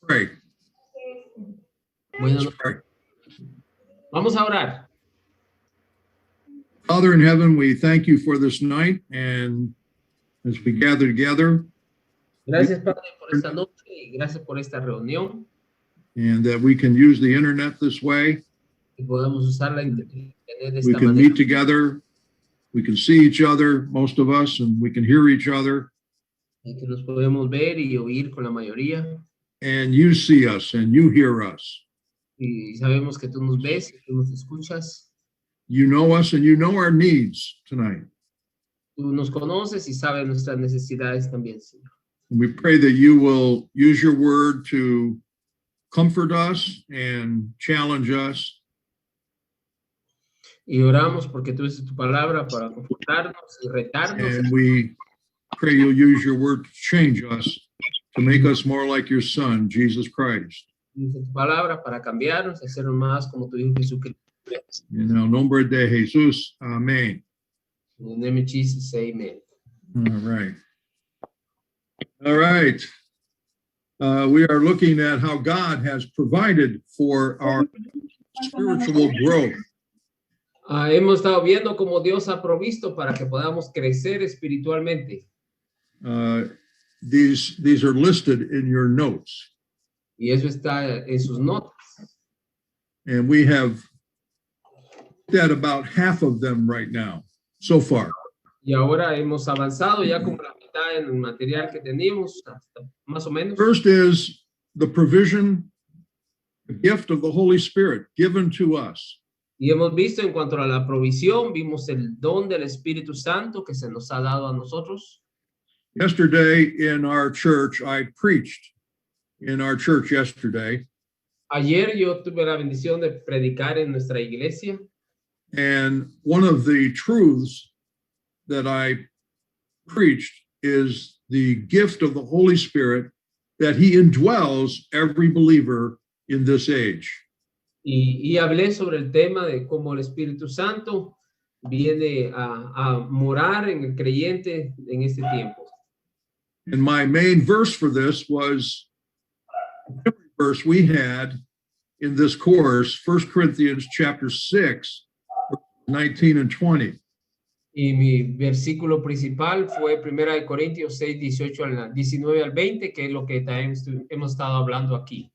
Pray. Bueno, Let's pray. vamos a orar. Father in heaven, we thank you for this night, and as we gather together, Gracias, Padre, por esta noche y gracias por esta reunión and that we can use the internet this way. y podamos usar la internet de We esta can manera. meet together, we can see each other, most of us, and we can hear each other, Y que nos podemos ver y oír con la mayoría. and you see us and you hear us. Y sabemos que tú nos ves y tú nos escuchas. You know us and you know our needs tonight. Tú nos conoces y sabes nuestras necesidades también, Señor. And we pray that you will use your word to comfort us and challenge us, Y oramos porque tú uses tu palabra para confortarnos y retarnos. and we pray you'll use your word to change us, to make us more like your Son, Jesus Christ. Y usa tu palabra para cambiarnos y hacernos más como tu Hijo Jesucristo. En el nombre de Jesús, amén. In the name of Jesus, amen. All right. All right. We are looking at how God has provided for our spiritual growth. Hemos estado viendo cómo Dios ha provisto para que podamos crecer espiritualmente. These are listed in your notes, Y eso está en sus notas. and we have looked at about half of them right now so far. Y ahora hemos avanzado ya como la mitad en el material que teníamos, hasta más o menos. First is the provision, the gift of the Holy Spirit given to us. Y hemos visto en cuanto a la provisión, vimos el don del Espíritu Santo que se nos ha dado a nosotros. Yesterday in our church, I preached in our church yesterday, Ayer yo tuve la bendición de predicar en nuestra iglesia. and one of the truths that I preached is the gift of the Holy Spirit, that he indwells every believer in this age. Y hablé sobre el tema de cómo el Espíritu Santo viene a morar en el creyente en este tiempo. And my main verse for this was the verse we had in this course, 1 Corinthians chapter 6, 19 and 20. Y mi versículo principal fue 1 Corintios 6, 19 al 20, que es lo que también hemos estado hablando aquí.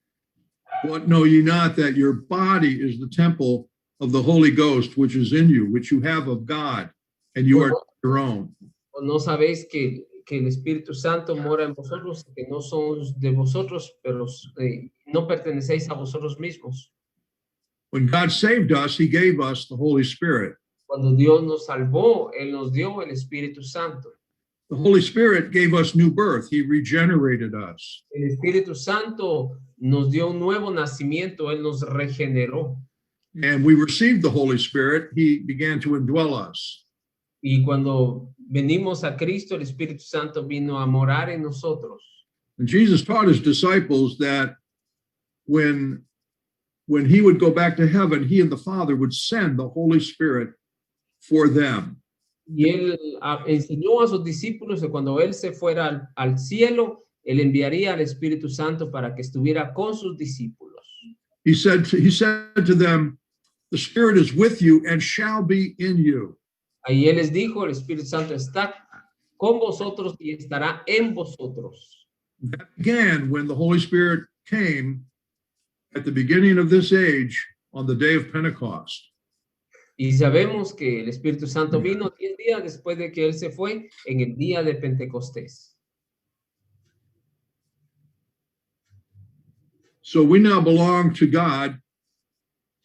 What know ye not that your body is the temple of the Holy Ghost, which is in you, which you have of God, and you are your own. ¿O no sabéis que el Espíritu Santo mora en vosotros, que no son de vosotros, pero no pertenecéis a vosotros mismos? When God saved us, he gave us the Holy Spirit. Cuando Dios nos salvó, Él nos dio el Espíritu Santo. The Holy Spirit gave us new birth. He regenerated us. El Espíritu Santo nos dio un nuevo nacimiento, Él nos regeneró. And we received the Holy Spirit. He began to indwell us. Y cuando venimos a Cristo, el Espíritu Santo vino a morar en nosotros. And Jesus taught his disciples that when he would go back to heaven, he and the Father would send the Holy Spirit for them. Y Él enseñó a sus discípulos que cuando Él se fuera al cielo, Él enviaría al Espíritu Santo para que estuviera con sus discípulos. He said to them, the Spirit is with you and shall be in you. Ahí Él les dijo, el Espíritu Santo está con vosotros y estará en vosotros. That began when the Holy Spirit came at the beginning of this age on the day of Pentecost. Y sabemos que el Espíritu Santo vino 10 días después de que Él se fue en el día de Pentecostés. So we now belong to God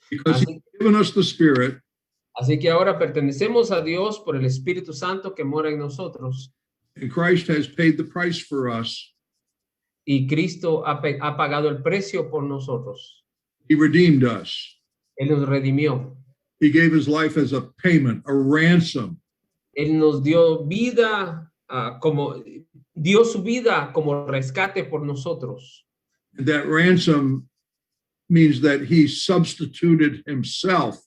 because he's given us the Spirit. Así que ahora pertenecemos a Dios por el Espíritu Santo que mora en nosotros. And Christ has paid the price for us. Y Cristo ha pagado el precio por nosotros. He redeemed us. Él nos redimió. He gave his life as a payment, a ransom. Él nos dio vida, dio su vida como rescate por nosotros. And that ransom means that he substituted himself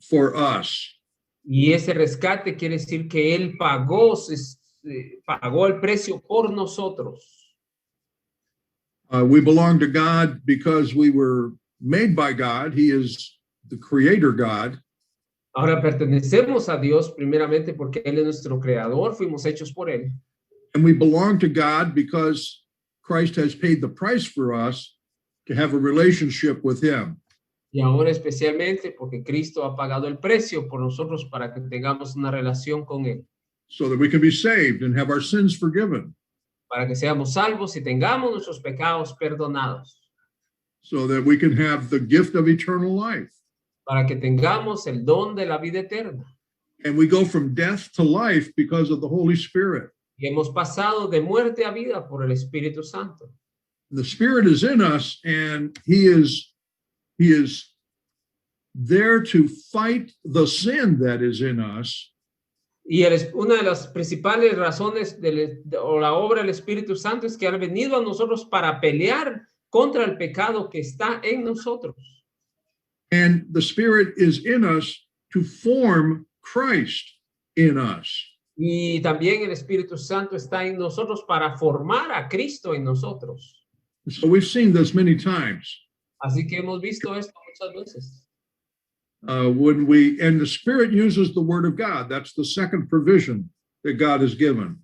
for us. Y ese rescate quiere decir que Él pagó el precio por nosotros. We belong to God because we were made by God. He is the creator God. Ahora pertenecemos a Dios primeramente porque Él es nuestro creador, fuimos hechos por Él. And we belong to God because Christ has paid the price for us to have a relationship with him. Y ahora especialmente porque Cristo ha pagado el precio por nosotros para que tengamos una relación con Él. So that we can be saved and have our sins forgiven. Para que seamos salvos y tengamos nuestros pecados perdonados. So that we can have the gift of eternal life. Para que tengamos el don de la vida eterna. And we go from death to life because of the Holy Spirit. Y hemos pasado de muerte a vida por el Espíritu Santo. The Spirit is in us, and He is there to fight the sin that is in us. Y una de las principales razones o la obra del Espíritu Santo es que ha venido a nosotros para pelear contra el pecado que está en nosotros. And the Spirit is in us to form Christ in us. Y también el Espíritu Santo está en nosotros para formar a Cristo en nosotros. So we've seen this many times. Así que hemos visto esto muchas veces. And the Spirit uses the Word of God. That's the second provision that God has given.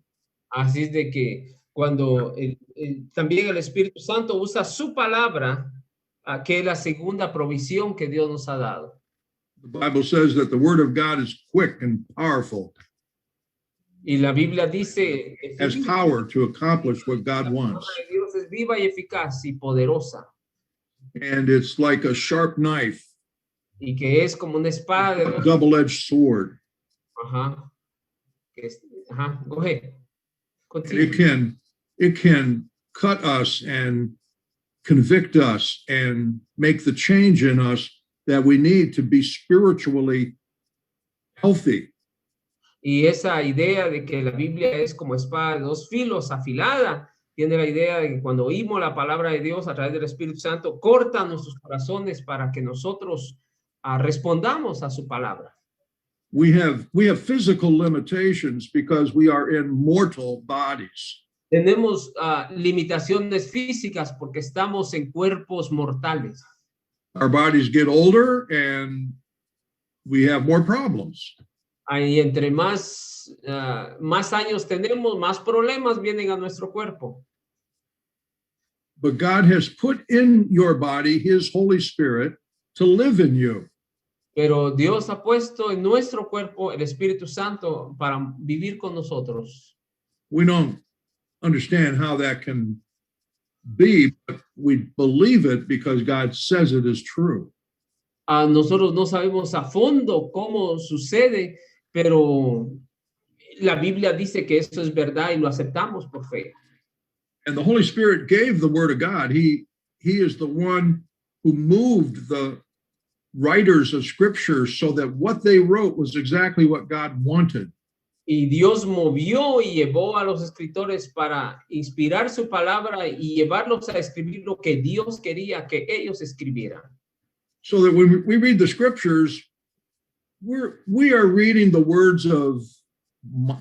Así es de que cuando también el Espíritu Santo usa su palabra, que es la segunda provisión que Dios nos ha dado. The Bible says that the Word of God is quick and powerful. Y la Biblia dice has power to accomplish what God wants. La palabra de Dios es viva y eficaz y poderosa. And it's like a sharp knife. Y que es como una espada de double-edged sword. Ajá. Go ahead. It can cut us and convict us and make the change in us that we need to be spiritually healthy. Y esa idea de que la Biblia es como espada de dos filos afilada, tiene la idea de que cuando oímos la palabra de Dios a través del Espíritu Santo, corta nuestros corazones para que nosotros respondamos a su palabra. We have physical limitations because we are in mortal bodies. Tenemos limitaciones físicas porque estamos en cuerpos mortales. Our bodies get older and we have more problems. Y entre más años tenemos, más problemas vienen a nuestro cuerpo. But God has put in your body His Holy Spirit to live in you. Pero Dios ha puesto en nuestro cuerpo el Espíritu Santo para vivir con nosotros. We don't understand how that can be, but we believe it because God says it is true. Nosotros no sabemos a fondo cómo sucede, pero la Biblia dice que eso es verdad y lo aceptamos por fe. And the Holy Spirit gave the Word of God. He is the one who moved the writers of Scripture so that what they wrote was exactly what God wanted. Y Dios movió y llevó a los escritores para inspirar su palabra y llevarlos a escribir lo que Dios quería que ellos escribieran. So that when we read the Scriptures, we are reading the words of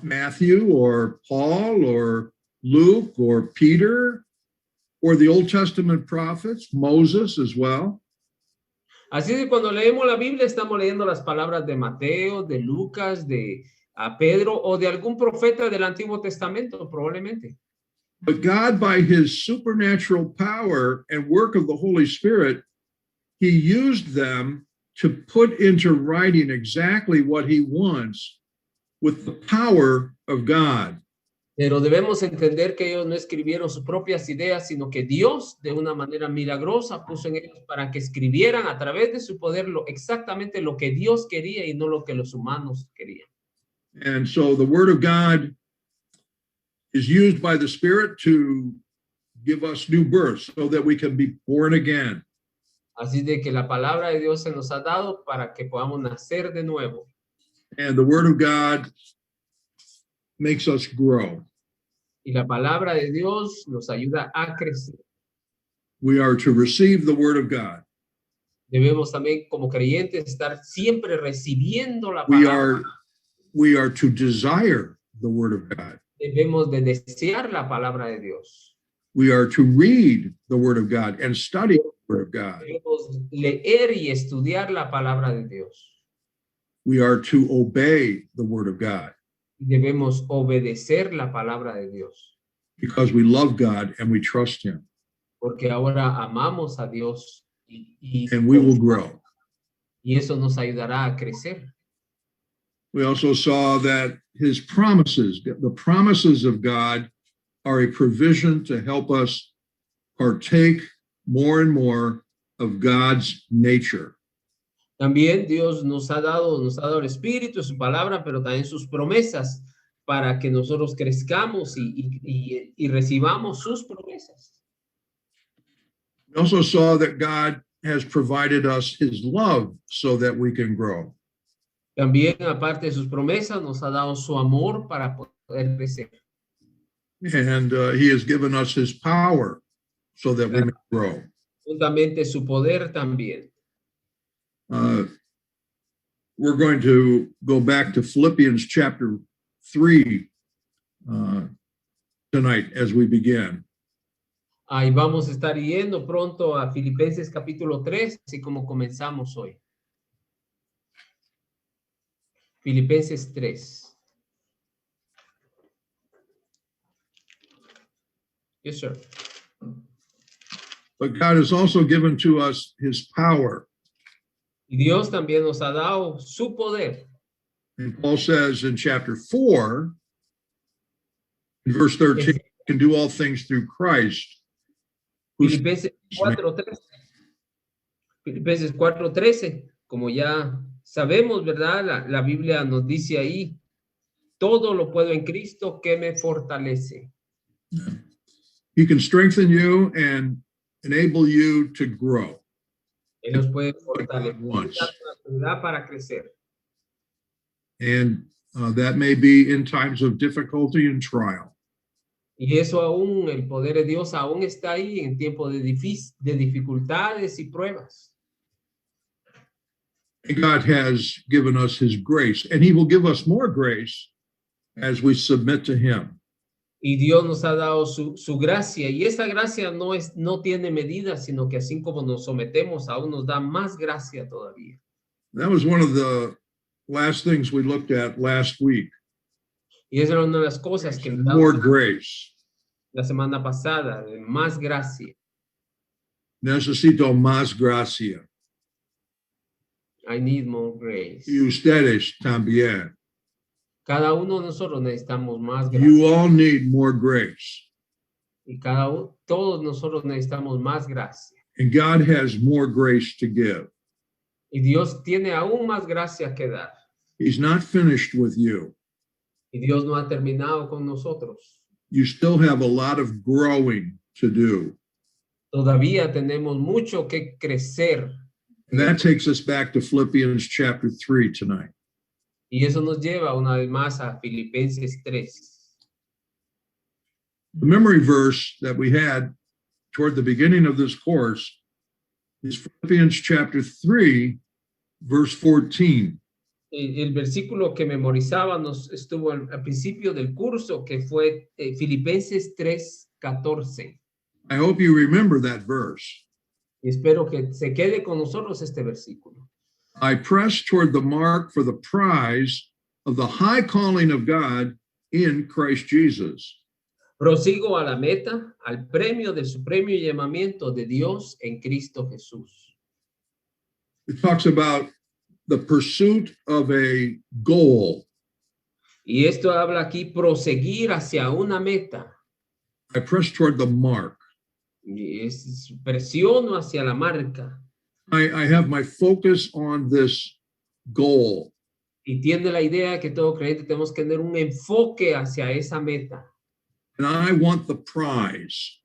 Matthew or Paul or Luke or Peter or the Old Testament prophets, Moses as well. Así que cuando leemos la Biblia estamos leyendo las palabras de Mateo, de Lucas, de Pedro o de algún profeta del Antiguo Testamento, probablemente. But God, by His supernatural power and work of the Holy Spirit, He used them to put into writing exactly what He wants with the power of God. Pero debemos entender que ellos no escribieron sus propias ideas, sino que Dios, de una manera milagrosa, puso en ellos para que escribieran a través de su poder exactamente lo que Dios quería y no lo que los humanos querían. And so the Word of God is used by the Spirit to give us new birth so that we can be born again. Así de que la palabra de Dios se nos ha dado para que podamos nacer de nuevo. And the Word of God makes us grow. Y la palabra de Dios nos ayuda a crecer. We are to receive the Word of God. Debemos también, como creyentes, estar siempre recibiendo la palabra. We are to desire the Word of God. Debemos de desear la palabra de Dios. We are to read the Word of God and study the Word of God. Debemos leer y estudiar la palabra de Dios. We are to obey the Word of God Debemos obedecer la palabra de Dios, because we love God and we trust Him, porque ahora amamos a Dios and we will grow. y eso nos ayudará a crecer. We also saw that His promises, the promises of God, are a provision to help us partake more and more of God's nature. También Dios nos ha dado el Espíritu, su palabra, pero también sus promesas para que nosotros crezcamos y recibamos sus promesas. We also saw that God has provided us His love so that we can grow. También, aparte de sus promesas, nos ha dado su amor para poder crecer. And He has given us His power so that we may grow. Juntamente su poder también. We're going to go back to Philippians chapter 3 tonight as we begin. Ahí vamos a estar yendo pronto a Filipenses capítulo 3, así como comenzamos hoy. Filipenses 3. Yes, sir. But God has also given to us His power. Y Dios también nos ha dado su poder. And Paul says in chapter 4, in verse 13, can do all things through Christ. Filipenses 4:13. Filipenses 4:13, como ya sabemos, ¿verdad? La Biblia nos dice ahí, todo lo puedo en Cristo que me fortalece. He can strengthen you and enable you to grow. Él nos puede fortalecer para crecer. And that may be in times of difficulty and trial. Y eso aún, el poder de Dios aún está ahí en tiempos de dificultades y pruebas. And God has given us His grace, and He will give us more grace as we submit to Him. Y Dios nos ha dado su gracia, y esa gracia no tiene medida, sino que así como nos sometemos, aún nos da más gracia todavía. That was one of the last things we looked at last week. Y esa era una de las cosas que More grace. La semana pasada, de más gracia. Necesito más gracia. I need more grace. Y ustedes también. Cada uno de nosotros necesitamos más gracia. You all need more grace. Y todos nosotros necesitamos más gracia. And God has more grace to give. Y Dios tiene aún más gracia que dar. He's not finished with you. Y Dios no ha terminado con nosotros. You still have a lot of growing to do. Todavía tenemos mucho que crecer. And that takes us back to Philippians chapter 3 tonight. Y eso nos lleva una vez más a Filipenses 3. The memory verse that we had toward the beginning of this course is Philippians chapter 3, verse 14. El versículo que memorizábamos estuvo al principio del curso, que fue Filipenses 3:14. I hope you remember that verse. Y espero que se quede con nosotros este versículo. I press toward the mark for the prize of the high calling of God in Christ Jesus. Prosigo a la meta, al premio del supremo llamamiento de Dios en Cristo Jesús. It talks about the pursuit of a goal. Y esto habla aquí proseguir hacia una meta. I press toward the mark. Y es presiono hacia la marca. I have my focus on this goal. Y tiene la idea que todo creyente tenemos que tener un enfoque hacia esa meta. And I want the prize.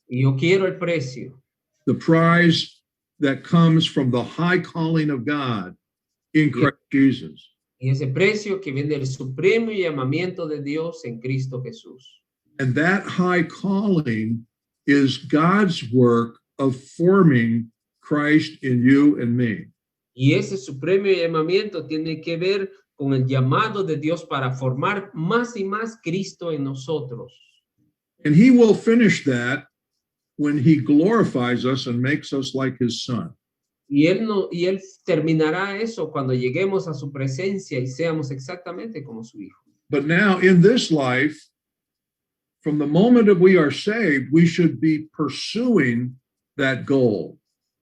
Y yo quiero el precio. The prize that comes from the high calling of God in Christ Jesus. Y ese precio que viene del supremo llamamiento de Dios en Cristo Jesús. And that high calling is God's work of forming Christ in you and me. Y ese supremo llamamiento tiene que ver con el llamado de Dios para formar más y más Cristo en nosotros. And He will finish that when he glorifies us and makes us like his son. Y él terminará eso cuando lleguemos a su presencia y seamos exactamente como su hijo. But now in this life, from the moment that we are saved, we should be pursuing that goal.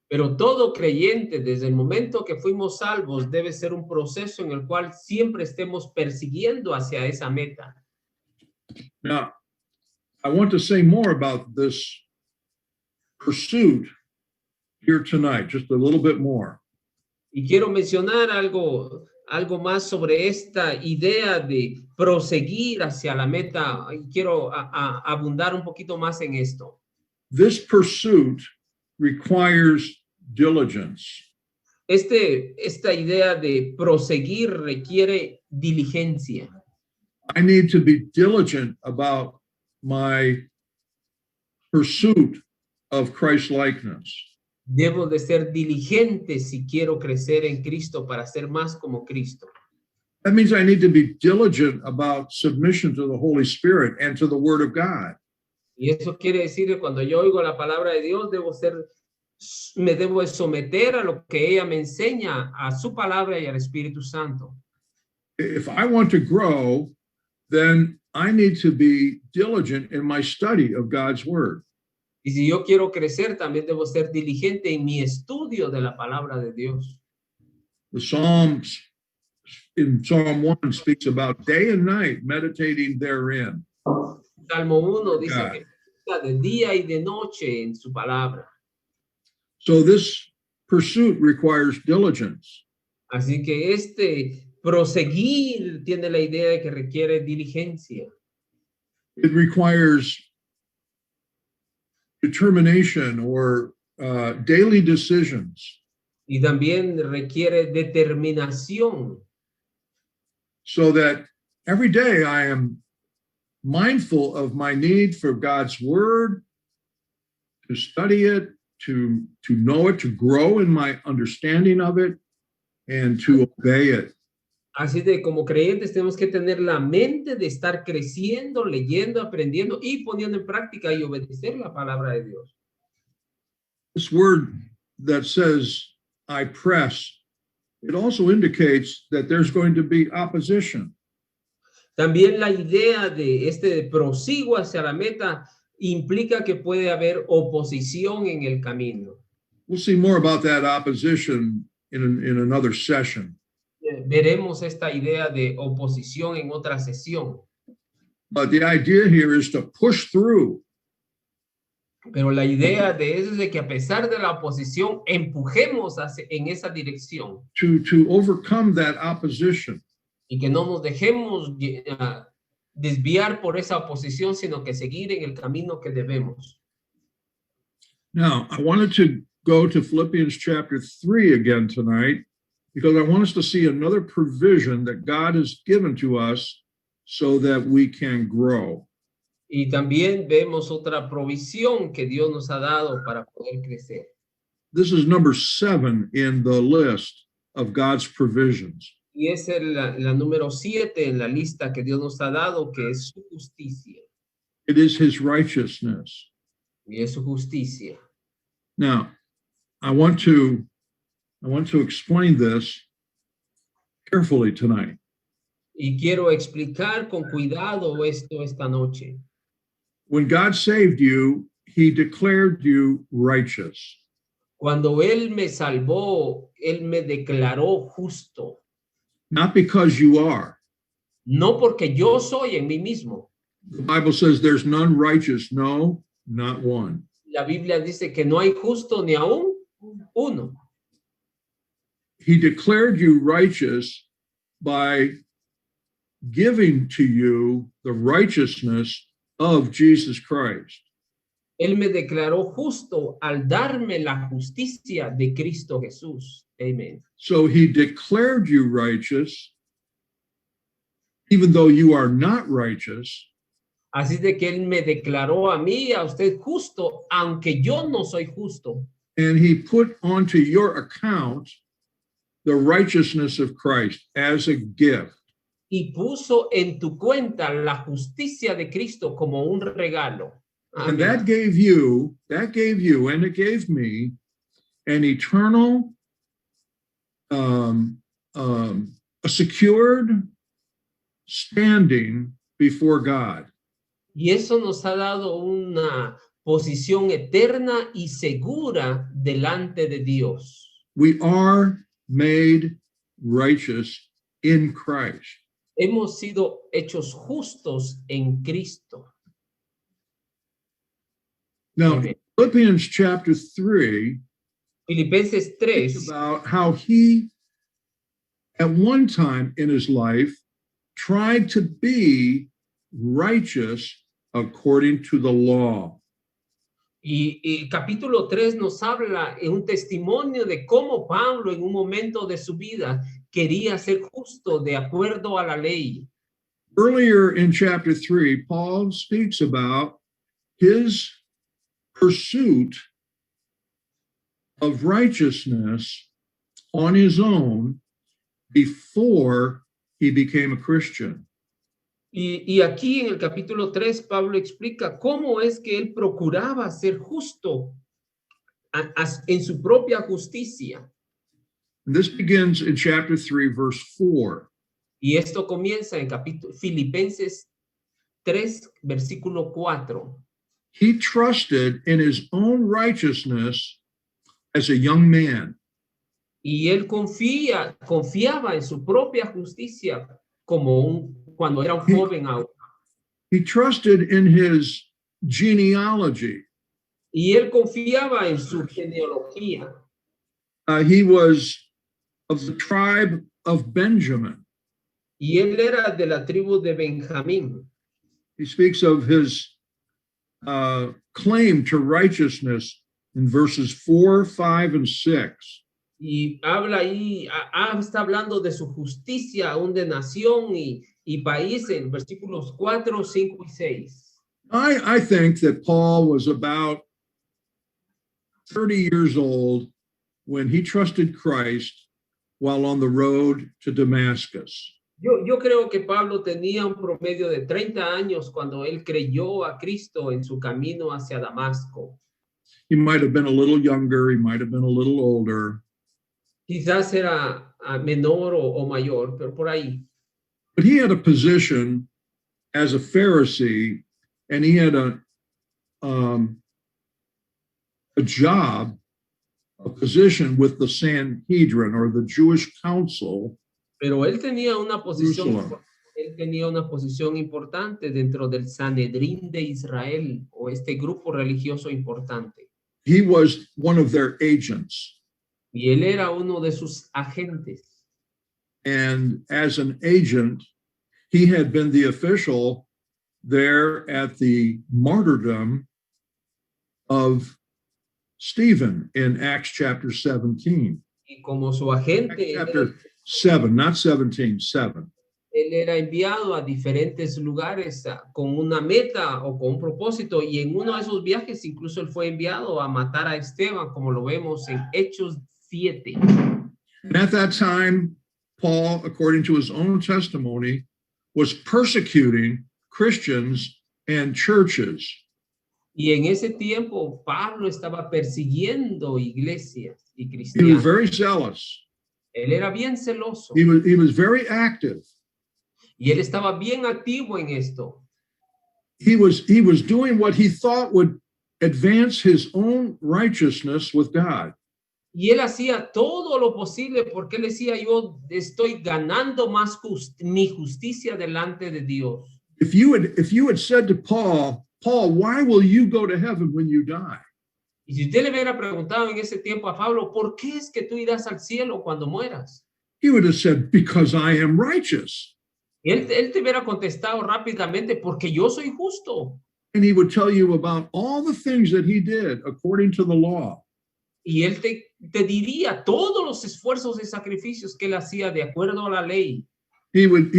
Pero todo creyente, desde el momento que fuimos salvos, debe ser un proceso en el cual siempre estemos persiguiendo hacia esa meta. Now, I want to say more about this pursuit here tonight, just a little bit more. Y quiero mencionar algo más sobre esta idea de proseguir hacia la meta. Y quiero abundar un poquito más en esto. This pursuit requires diligence. Esta idea de proseguir requiere diligencia. I need to be diligent about my pursuit of Christ-likeness. Debo de ser diligente si quiero crecer en Cristo para ser más como Cristo. That means I need to be diligent about submission to the Holy Spirit and to the Word of God. Y eso quiere decir que cuando yo oigo la palabra de Dios, me debo de someter a lo que ella me enseña, a su palabra y al Espíritu Santo. If I want to grow, then I need to be diligent in my study of God's Word. Y si yo quiero crecer, también debo ser diligente en mi estudio de la palabra de Dios. The Psalms in Psalm 1 speaks about day and night meditating therein. Salmo 1 dice God. que está de día y de noche en su palabra. So this pursuit requires diligence. Así que proseguir tiene la idea de que requiere diligencia. It requires determination or daily decisions. Y también requiere determinación. So that every day I am mindful of my need for God's Word, to study it, to know it, to grow in my understanding of it, and to obey it. Así de como creyentes tenemos que tener la mente de estar creciendo, leyendo, aprendiendo y poniendo en práctica y obedecer la palabra de Dios. This word that says, I press, it also indicates that there's going to be opposition. También la idea de prosigo hacia la meta implica que puede haber oposición en el camino. We'll see more about that opposition in another session. Veremos esta idea de oposición en otra sesión. But the idea here is to push through. Pero la idea de eso es de que a pesar de la oposición, empujemos en esa dirección. To overcome that opposition. Y que no nos dejemos desviar por esa oposición, sino que seguir en el camino que debemos. Now, I wanted to go to Philippians chapter 3 again tonight, because I want us to see another provision that God has given to us so that we can grow. Y también vemos otra provisión que Dios nos ha dado para poder crecer. This is number 7 in the list of God's provisions. Y esa es la número 7 en la lista que Dios nos ha dado, que es su justicia. It is his righteousness. Y es su justicia. Now, I want to explain this carefully tonight. Y quiero explicar con cuidado esto esta noche. When God saved you, he declared you righteous. Cuando Él me salvó, Él me declaró justo. Not because you are. No porque yo soy en mí mismo. The Bible says there's none righteous, no, not one. La Biblia dice que no hay justo ni aún uno. He declared you righteous by giving to you the righteousness of Jesus Christ. Él me declaró justo al darme la justicia de Cristo Jesús. Amen. So he declared you righteous, even though you are not righteous. Así de que Él me declaró a mí, a usted justo, aunque yo no soy justo. And he put onto your account the righteousness of Christ as a gift. Y puso en tu cuenta la justicia de Cristo como un regalo. And Amén. that gave you, and it gave me an eternal, a secured standing before God. Y eso nos ha dado una posición eterna y segura delante de Dios. We are made righteous in Christ. Hemos sido hechos justos en Cristo. Now, Amen. Philippians chapter 3 Filipenses speaks 3 about how he, at one time in his life, tried to be righteous according to the law. y capítulo 3 nos habla en un testimonio de cómo Pablo en un momento de su vida quería ser justo de acuerdo a la ley. Earlier in chapter 3, Paul speaks about his pursuit of righteousness on his own before he became a Christian. Y aquí en el capítulo 3 Pablo explica cómo es que él procuraba ser justo en su propia justicia. And this begins in chapter 3, verse 4. Y esto comienza en capítulo Filipenses 3, versículo 4. He trusted in his own righteousness as a young man. Y él confiaba en su propia justicia cuando era un joven aún. He trusted in his genealogy. Y él confiaba en su genealogía. He was of the tribe of Benjamin. Y él era de la tribu de Benjamín. He speaks of his claim to righteousness in verses 4, 5, and 6. Y habla ahí, está hablando de su justicia aún de nación y país en versículos 4, 5 y 6. I think that Paul was about 30 years old when he trusted Christ while on the road to Damascus. Yo creo que Pablo tenía un promedio de 30 años cuando él creyó a Cristo en su camino hacia Damasco. He might have been a little younger, he might have been a little older. Quizás era menor o mayor, pero por ahí. But he had a position as a Pharisee, and he had a job, a position with the Sanhedrin, or the Jewish council. Pero él tenía una Jerusalem. posición importante dentro del Sanedrín de Israel, o este grupo religioso importante. He was one of their agents. Y él era uno de sus agentes. And as an agent, he had been the official there at the martyrdom of Stephen in Acts chapter 17. Y como su agente, Acts chapter 7, not 17, 7. él era enviado a diferentes lugares con una meta o con un propósito, y en uno de esos viajes incluso él fue enviado a matar a Esteban, como lo vemos en Hechos 7. And at that time, Paul, according to his own testimony, was persecuting Christians and churches. Y en ese tiempo Pablo estaba persiguiendo iglesias y He was cristianos. very zealous. Él era bien celoso He was very active. y él estaba bien activo en esto. He was doing what he thought would advance his own righteousness with God. Y él hacía todo lo posible porque él decía, yo estoy ganando más mi justicia delante de Dios. If you had said to Paul, why will you go to heaven when you die? Y si usted le hubiera preguntado en ese tiempo a Pablo, ¿por qué es que tú irás al cielo cuando mueras? He would have said, because I am righteous. Y él te hubiera contestado rápidamente, porque yo soy justo. And he would tell you about all the things that he did according to the law. Y él te diría todos los esfuerzos y sacrificios que él hacía de acuerdo a la ley. He would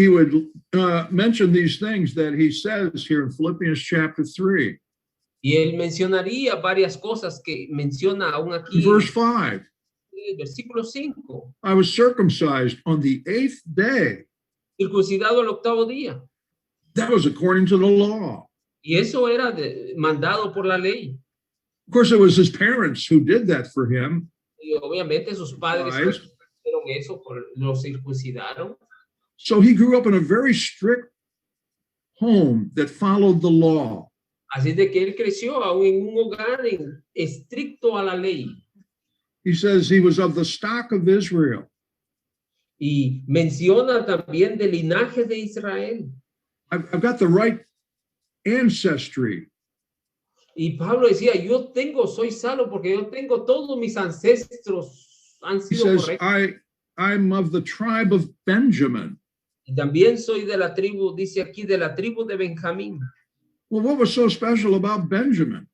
mention these things that he says here in Philippians chapter 3. Y él mencionaría varias cosas que menciona aún aquí Verse 5. en el versículo 5. I was circumcised on the 8th day. Circuncidado al 8º día. That was according to the law. Y eso era mandado por la ley. Of course, it was his parents who did that for him. Y obviamente sus padres Right. hicieron eso, los circuncidaron. So he grew up in a very strict home that followed the law. Así de que él creció aún en un hogar estricto a la ley. He says he was of the stock of Israel. Y menciona también del linaje de Israel. I've got the right ancestry. Y Pablo decía, soy salvo porque yo tengo todos mis ancestros han He sido says, correctos. I'm of the tribe of Benjamin. Y también soy de la tribu, dice aquí, de la tribu de Benjamín. Well, what was so special about Benjamin?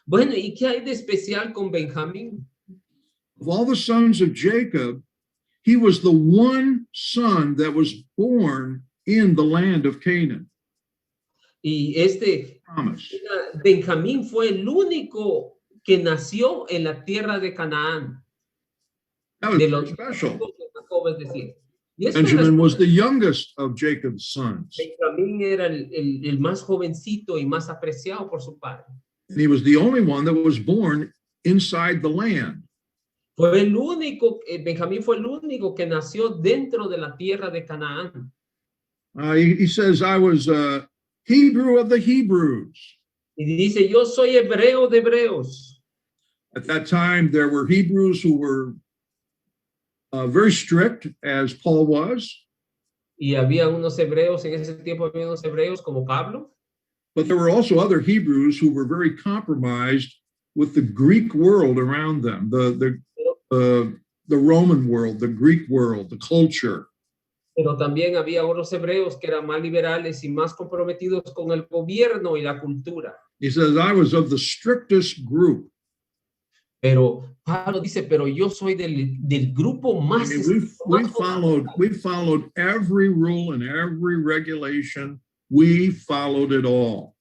Bueno, ¿y qué hay de especial con Benjamín? Of all the sons of Jacob, he was the one son that was born in the land of Canaan. Y Promise. Benjamín fue el único que nació en la tierra de Canaán. That was De los special. es decir, y eso Benjamin was the youngest of Jacob's sons. Benjamín era el más jovencito y más apreciado por su padre. And he was the only one that was born inside the land. Fue el único, Benjamín fue el único que nació dentro de la tierra de Canaán. He says, I was a Hebrew of the Hebrews. Y dice, yo soy hebreo de hebreos. At that time, there were Hebrews who were very strict, as Paul was. Y había unos hebreos, en ese tiempo había unos hebreos como Pablo. But there were also other Hebrews who were very compromised with the Greek world around them, the Roman world, the Greek world, the culture. Pero también había otros hebreos que eran más liberales y más comprometidos con el gobierno y la cultura. He says, I was of the strictest group. Pero Pablo dice, pero yo soy del grupo más. I mean, we followed every rule and every regulation. We followed it all.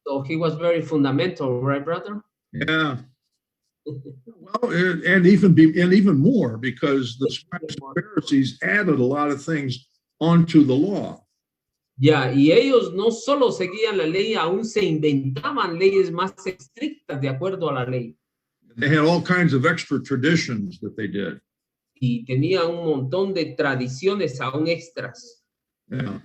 So he was very fundamental, right, brother? Yeah. Well, and even more, because the scribes and Pharisees added a lot of things onto the law. Ya, y ellos no solo seguían la ley, aún se inventaban leyes más estrictas de acuerdo a la ley. They had all kinds of extra traditions that they did. Y tenía un montón de tradiciones aún extras. Yeah.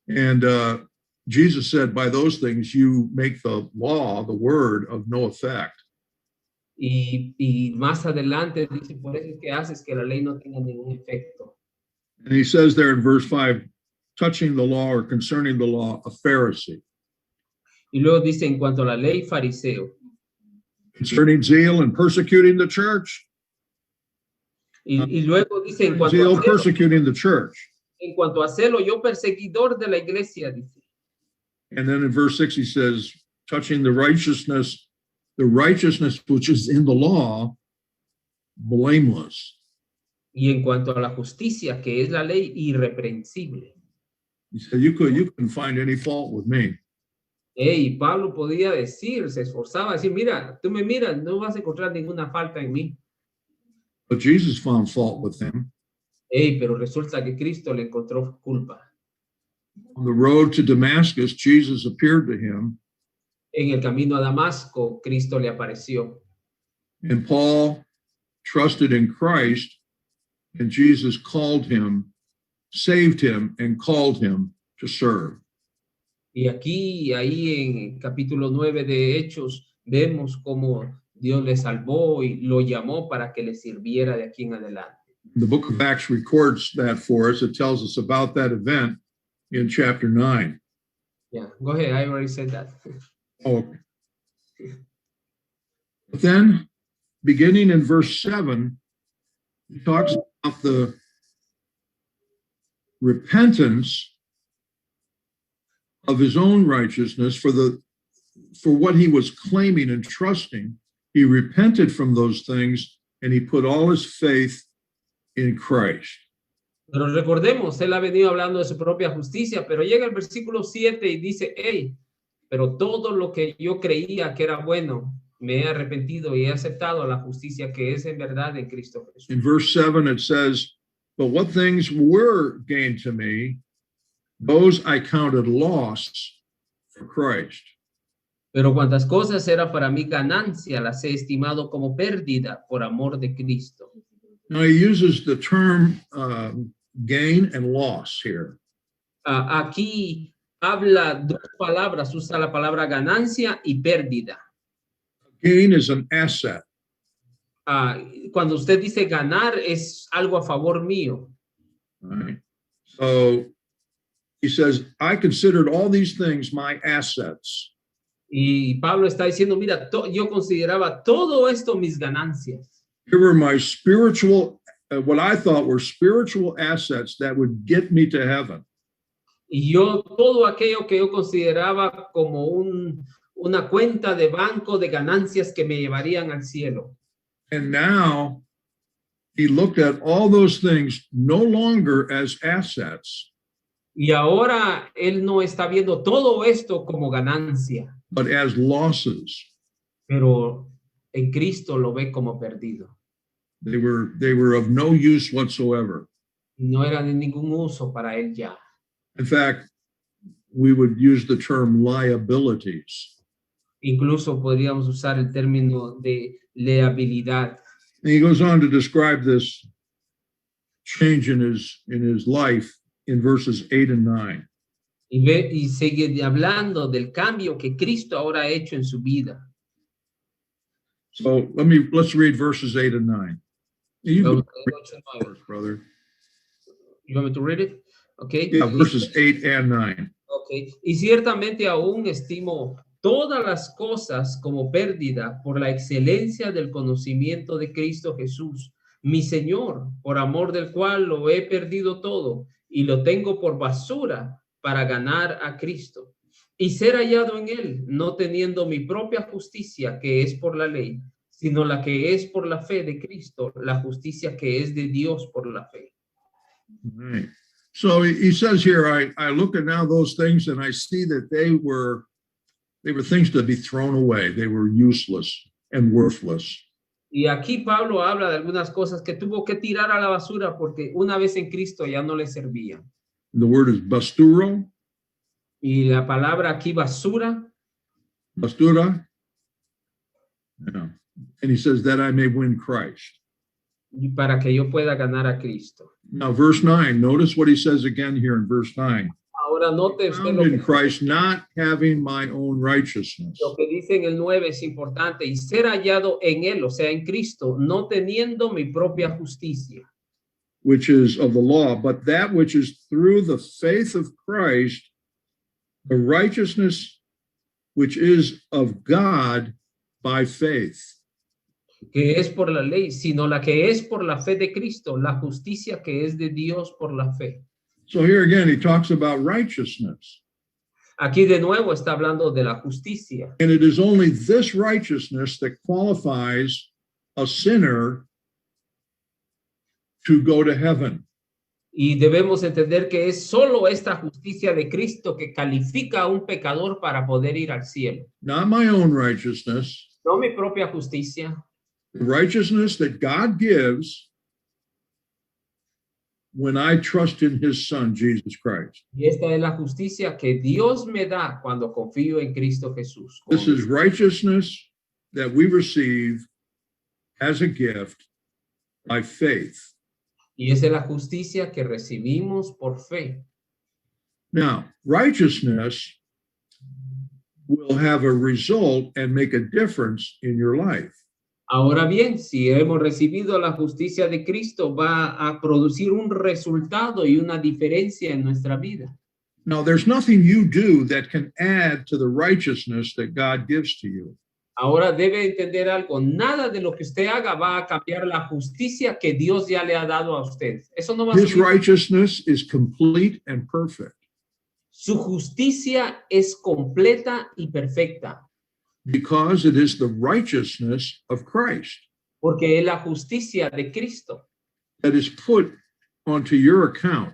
And Jesus said, by those things, you make the law, the word, of no effect. Y más adelante dice, por eso es que haces que la ley no tenga ningún efecto. And he says there in verse 5, touching the law or concerning the law, a Pharisee. Y luego dice, en cuanto a la ley, fariseo. Concerning zeal and persecuting the church. Y luego dice, en cuanto Zeal a celo, persecuting the church. en cuanto a celo, yo perseguidor de la iglesia, dice. And then in verse 6, he says, touching the righteousness which is in the law, blameless. Y en cuanto a la justicia, que es la ley, irreprensible. He said, you couldn't find any fault with me. Y Pablo podía decir, se esforzaba a decir, mira, tú me miras, no vas a encontrar ninguna falta en mí. But Jesus found fault with him. Pero resulta que Cristo le encontró culpa. On the road to Damascus, Jesus appeared to him. En el camino a Damasco, Cristo le apareció. And Paul trusted in Christ, and Jesus called him, saved him, and called him to serve. Y aquí, ahí en capítulo 9 de Hechos, vemos cómo Dios le salvó y lo llamó para que le sirviera de aquí en adelante. The book of Acts records that for us. It tells us about that event in chapter 9. Yeah, go ahead. I already said that. Oh, okay. But then, beginning in verse 7, he talks about the repentance of his own righteousness for what he was claiming and trusting. He repented from those things and he put all his faith in Christ. Pero recordemos, él ha venido hablando de su propia justicia, pero llega el versículo 7 y dice, pero todo lo que yo creía que era bueno, me he arrepentido y he aceptado la justicia que es en verdad en Cristo Jesús. In verse 7, it says, but what things were gained to me, those I counted loss for Christ. Pero cuantas cosas era para mí ganancia, las he estimado como pérdida por amor de Cristo. Now he uses the term gain and loss here. Aquí habla dos palabras, usa la palabra ganancia y pérdida. Gain is an asset. Cuando usted dice ganar, es algo a favor mío. Right? So he says, I considered all these things my assets. Y Pablo está diciendo, mira, yo consideraba todo esto mis ganancias. Here were my spiritual, what I thought were spiritual assets that would get me to heaven. Y yo, todo aquello que yo consideraba como una cuenta de banco de ganancias que me llevarían al cielo. And now he looked at all those things no longer as assets, Y ahora él no está viendo todo esto como ganancia, but as losses. pero en Cristo lo ve como perdido. They were of no use whatsoever. No era de ningún uso para él ya. In fact, we would use the term liabilities. Incluso podríamos usar el término de leabilidad. And he goes on to describe this change in his life in verses 8 and 9. Y sigue hablando del cambio que Cristo ahora ha hecho en su vida. So let's read verses 8 and 9. You can read it first, brother. You want me to read it? Okay. Yeah, verses 8 and 9. Okay. Y ciertamente aún estimo todas las cosas como pérdida por la excelencia del conocimiento de Cristo Jesús, mi Señor, por amor del cual lo he perdido todo y lo tengo por basura para ganar a Cristo y ser hallado en él, no teniendo mi propia justicia que es por la ley, sino la que es por la fe de Cristo, la justicia que es de Dios por la fe. Right. So he says here, I look at now those things and I see that they were things to be thrown away. They were useless and worthless. Y aquí Pablo habla de algunas cosas que tuvo que tirar a la basura porque una vez en Cristo ya no le servían. The word is basturo. Y la palabra aquí basura. Bastura. Yeah. And he says that I may win Christ. Y para que yo pueda ganar a Cristo. Now, verse 9, notice what he says again here in verse 9. Ahora note usted Found in Christ, not having my own righteousness. Lo que dice en el 9 es importante, y ser hallado en él, o sea, en Cristo, no teniendo mi propia justicia. Which is of the law, but that which is through the faith of Christ, the righteousness which is of God by faith. Que es por la ley, sino la que es por la fe de Cristo, la justicia que es de Dios por la fe. So here again, he talks about righteousness. Aquí de nuevo está hablando de la justicia. And it is only this righteousness that qualifies a sinner to go to heaven. Y debemos entender que es solo esta justicia de Cristo que califica a un pecador para poder ir al cielo. Not my own righteousness. No mi propia justicia. The righteousness that God gives when I trust in his son, Jesus Christ. Y esta es la justicia que Dios me da cuando confío en Cristo Jesús. This is righteousness that we receive as a gift by faith. Y esa es la justicia que recibimos por fe. Now, righteousness will have a result and make a difference in your life. Ahora bien, si hemos recibido la justicia de Cristo, va a producir un resultado y una diferencia en nuestra vida. Now, there's nothing you do that can add to the righteousness that God gives to you. Ahora debe entender algo, nada de lo que usted haga va a cambiar la justicia que Dios ya le ha dado a usted. Eso no va a His subir. righteousness is complete and perfect Su justicia es completa y perfecta, because it is the righteousness of Christ porque es la justicia de Cristo. that is put onto your account.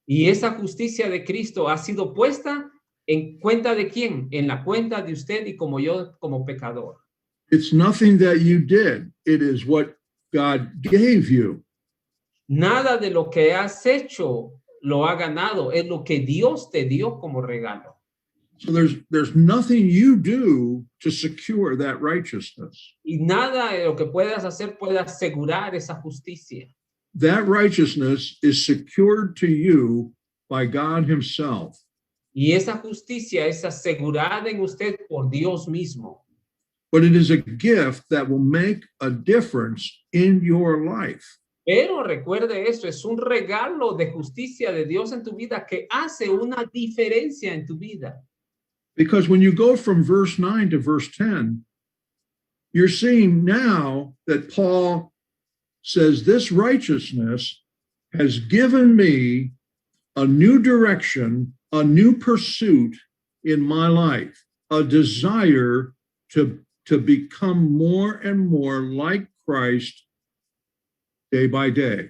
Y esa justicia de Cristo ha sido puesta en cuenta de quién, en la cuenta de usted y como yo, como pecador. It's nothing that you did. It is what God gave you. Nada de lo que has hecho lo ha ganado, es lo que Dios te dio como regalo. So there's nothing you do to secure that righteousness. Y nada de lo que puedas hacer puede asegurar esa justicia. That righteousness is secured to you by God himself. Y esa justicia es asegurada en usted por Dios mismo. But it is a gift that will make a difference in your life. Pero recuerde esto, es un regalo de justicia de Dios en tu vida que hace una diferencia en tu vida. Because when you go from verse 9 to verse 10, you're seeing now that Paul says, this righteousness has given me a new direction, a new pursuit in my life, a desire to become more and more like Christ day by day.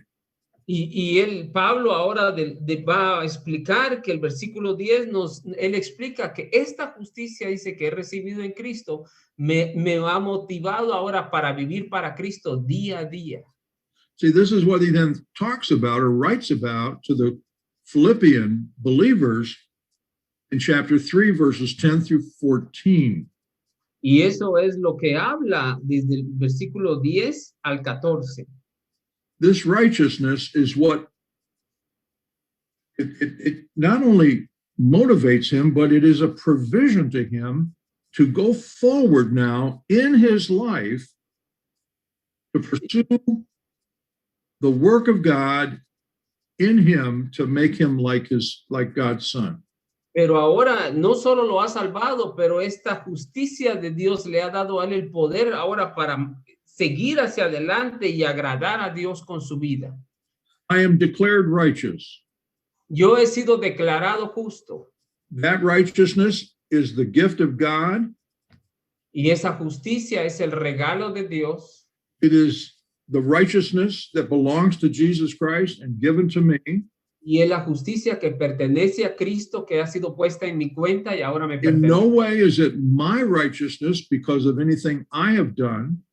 Y Pablo ahora va a explicar que el versículo 10 él explica que esta justicia dice que he recibido en Cristo me ha motivado ahora para vivir para Cristo día a día. See, this is what he then talks about or writes about to the Philippian believers in chapter 3, verses 10 through 14. Y eso es lo que habla desde el versículo 10 al 14. This righteousness is what it not only motivates him, but it is a provision to him to go forward now in his life to pursue the work of God in him to make him like God's son. Pero ahora no solo lo ha salvado, pero esta justicia de Dios le ha dado a él el poder ahora para seguir hacia adelante y agradar a Dios con su vida. I am declared righteous. Yo he sido declarado justo. That righteousness is the gift of God. Y esa justicia es el regalo de Dios. It is the righteousness that belongs to Jesus Christ and given to me. Y es la justicia que pertenece a Cristo, que ha sido puesta en mi cuenta y ahora me pertenece. In no way is it my righteousness because of anything I have done.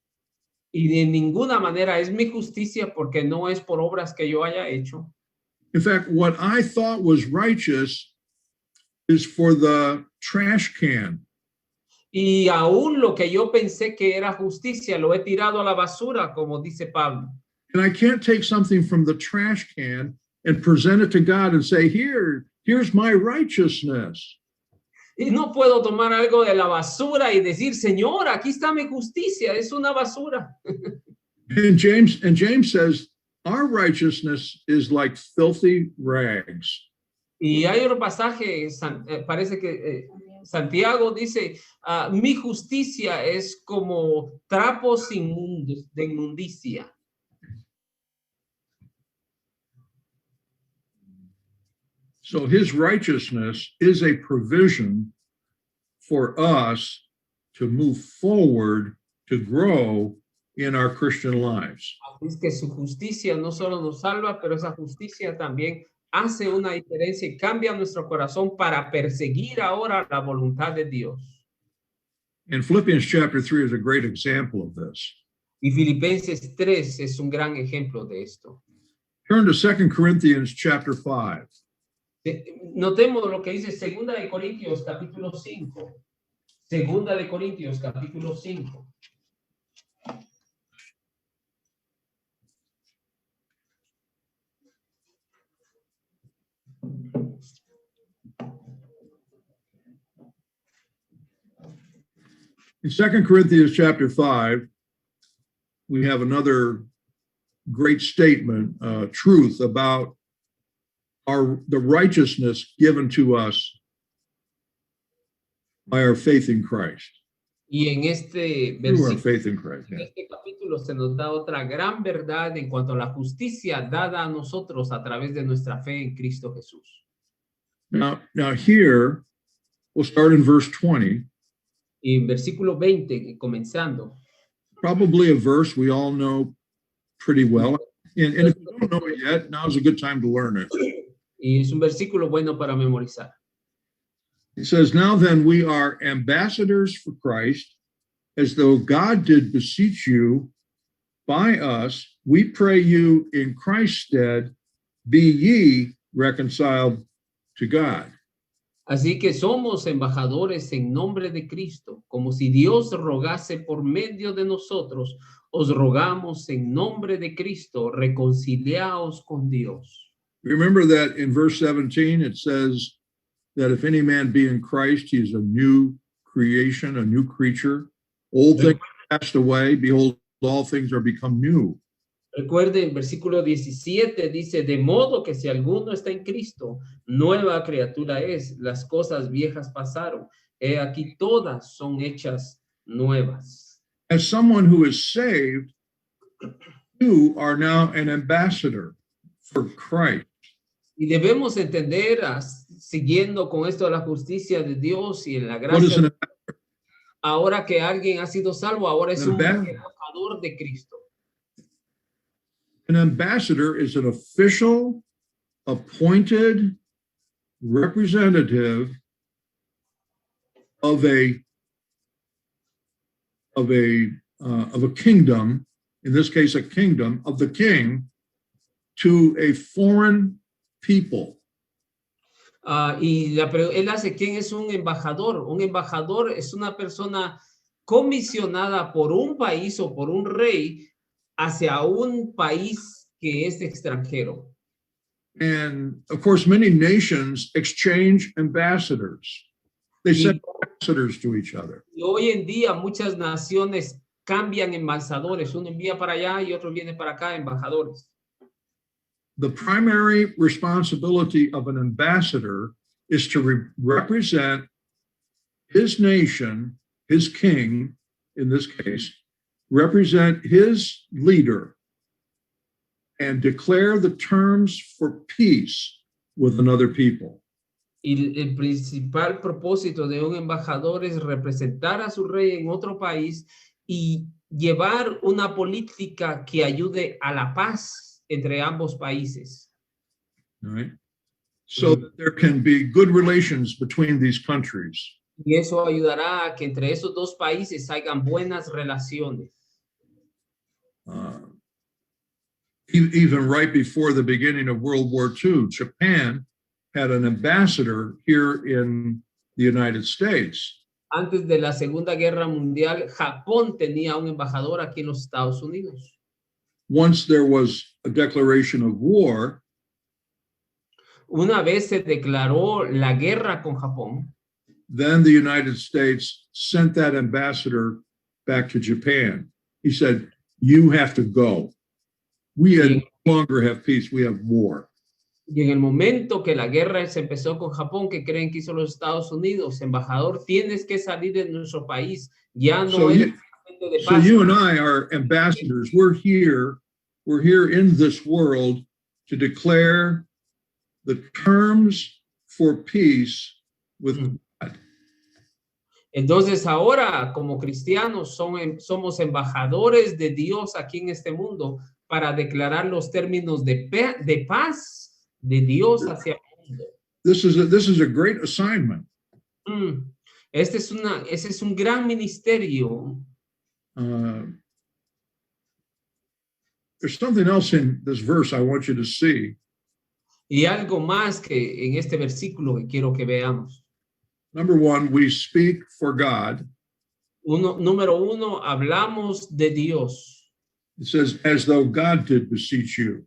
Y de ninguna manera es mi justicia porque no es por obras que yo haya hecho. In fact, what I thought was righteous is for the trash can. Y aún lo que yo pensé que era justicia lo he tirado a la basura, como dice Pablo. And I can't take something from the trash can and present it to God and say, here's my righteousness. Y no puedo tomar algo de la basura y decir, Señor, aquí está mi justicia, es una basura. And James says, our righteousness is like filthy rags. Y hay otro pasaje, parece que Santiago dice, mi justicia es como trapos inmundos, de inmundicia. So his righteousness is a provision for us to move forward, to grow in our Christian lives. Es que su justicia no solo nos salva, pero esa justicia también hace una diferencia y cambia nuestro corazón para perseguir ahora la voluntad de Dios. And Philippians chapter 3 is a great example of this. Y Filipenses 3 es un gran ejemplo de esto. Turn to 2 Corinthians chapter 5. Notemos lo que dice 2 de Corintios capítulo 5. 2 de Corintios capítulo 5. In 2 Corinthians chapter 5, we have another great statement, truth about the righteousness given to us by our faith in Christ. Y en este Through our versículo, faith in Christ. en este capítulo se nos da otra gran verdad en cuanto a la justicia dada a nosotros a través de nuestra fe en Cristo Jesús. Now here, we'll start in verse 20. Y en versículo 20, comenzando. Probably a verse we all know pretty well. And if you don't know it yet, now's a good time to learn it. Y es un versículo bueno para memorizar. It says, now then we are ambassadors for Christ, as though God did beseech you by us. We pray you in Christ's stead, be ye reconciled to God. Así que somos embajadores en nombre de Cristo, como si Dios rogase por medio de nosotros. Os rogamos en nombre de Cristo, reconciliaos con Dios. Remember that in verse 17, it says that if any man be in Christ, he is a new creation, a new creature. Old things passed away. Behold, all things are become new. Recuerde, el versículo 17 dice, de modo que si alguno está en Cristo, nueva criatura es, las cosas viejas pasaron, he aquí todas son hechas nuevas. As someone who is saved, you are now an ambassador for Christ. Y debemos entender, siguiendo con esto de la justicia de Dios y en la What is gracia, an, ahora que alguien ha sido salvo, ahora es un embajador de Cristo. an ambassador is an official, appointed representative of a kingdom, in this case, a kingdom of the king, to a foreign people. Él hace quién es un embajador. Un embajador es una persona comisionada por un país o por un rey hacia un país que es extranjero. And of course, many nations exchange ambassadors. They send ambassadors to each other. Y hoy en día muchas naciones cambian embajadores. Uno envía para allá y otro viene para acá, embajadores. The primary responsibility of an ambassador is to represent his nation, his king, in this case, represent his leader, and declare the terms for peace with another people. Y el principal propósito de un embajador es representar a su rey en otro país y llevar una política que ayude a la paz entre ambos países. All right. So that there can be good relations between these countries. Y eso ayudará a que entre esos dos países hayan buenas relaciones. Even right before the beginning of World War II, Japan had an ambassador here in the United States. Antes de la Segunda Guerra Mundial, Japón tenía un embajador aquí en los Estados Unidos. Once there was a declaration of war, una vez se declaró la guerra con Japón, then the United States sent that ambassador back to Japan. He said, you have to go. We no longer have peace, we have war. Y en el momento que la guerra se empezó con Japón, que creen que hizo los Estados Unidos, embajador, tienes que salir de nuestro país. Ya no es de paz. So you and I are ambassadors. We're here in this world to declare the terms for peace with God. Entonces ahora, como cristianos, somos embajadores de Dios aquí en este mundo para declarar los términos de paz de Dios hacia el mundo. This is a great assignment. Ese es un gran ministerio. There's something else in this verse I want you to see. Y algo más que en este versículo que quiero que veamos. Number one, we speak for God. Número uno, hablamos de Dios. It says, as though God did beseech you.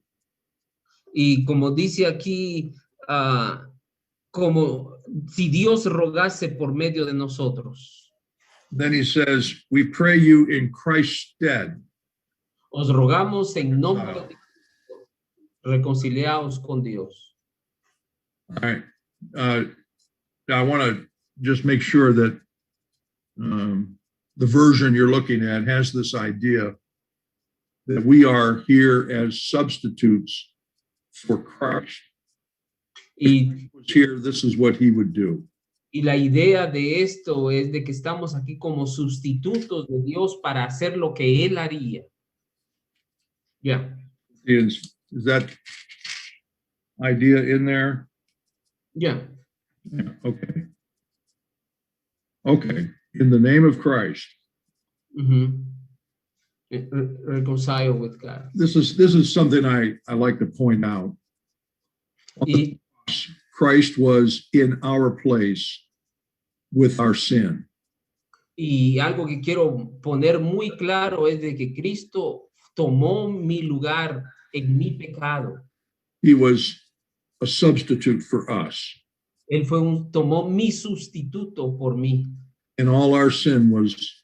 Y como dice aquí, como si Dios rogase por medio de nosotros. Then he says, we pray you in Christ's stead. Os rogamos en nombre de Cristo, reconciliaos con Dios. All right. Now I want to just make sure that the version you're looking at has this idea that we are here as substitutes for Christ. If he was here, this is what he would do. Y la idea de esto es de que estamos aquí como sustitutos de Dios para hacer lo que Él haría. Yeah. Is that idea in there? Yeah. Yeah. Okay. Okay. In the name of Christ. Reconcile with God. This is something I like to point out. Christ was in our place with our sin. Y algo que quiero poner muy claro es de que Cristo tomó mi lugar en mi pecado. He was a substitute for us, Él tomó mi sustituto por mí. and all our sin was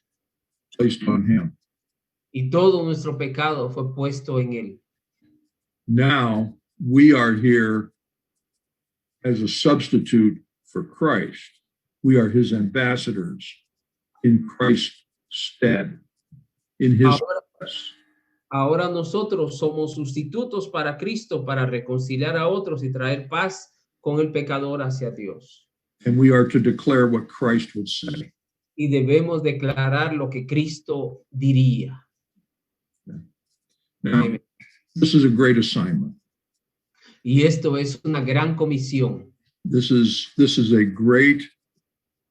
placed on him. Y todo nuestro pecado fue puesto en él. Now we are here as a substitute for Christ. We are his ambassadors in Christ's stead, in his place. Ahora nosotros somos sustitutos para Cristo para reconciliar a otros y traer paz con el pecador hacia Dios. And we are to declare what Christ would say. Y debemos declarar lo que Cristo diría. Now, this is a great assignment. Y esto es una gran comisión. This is a great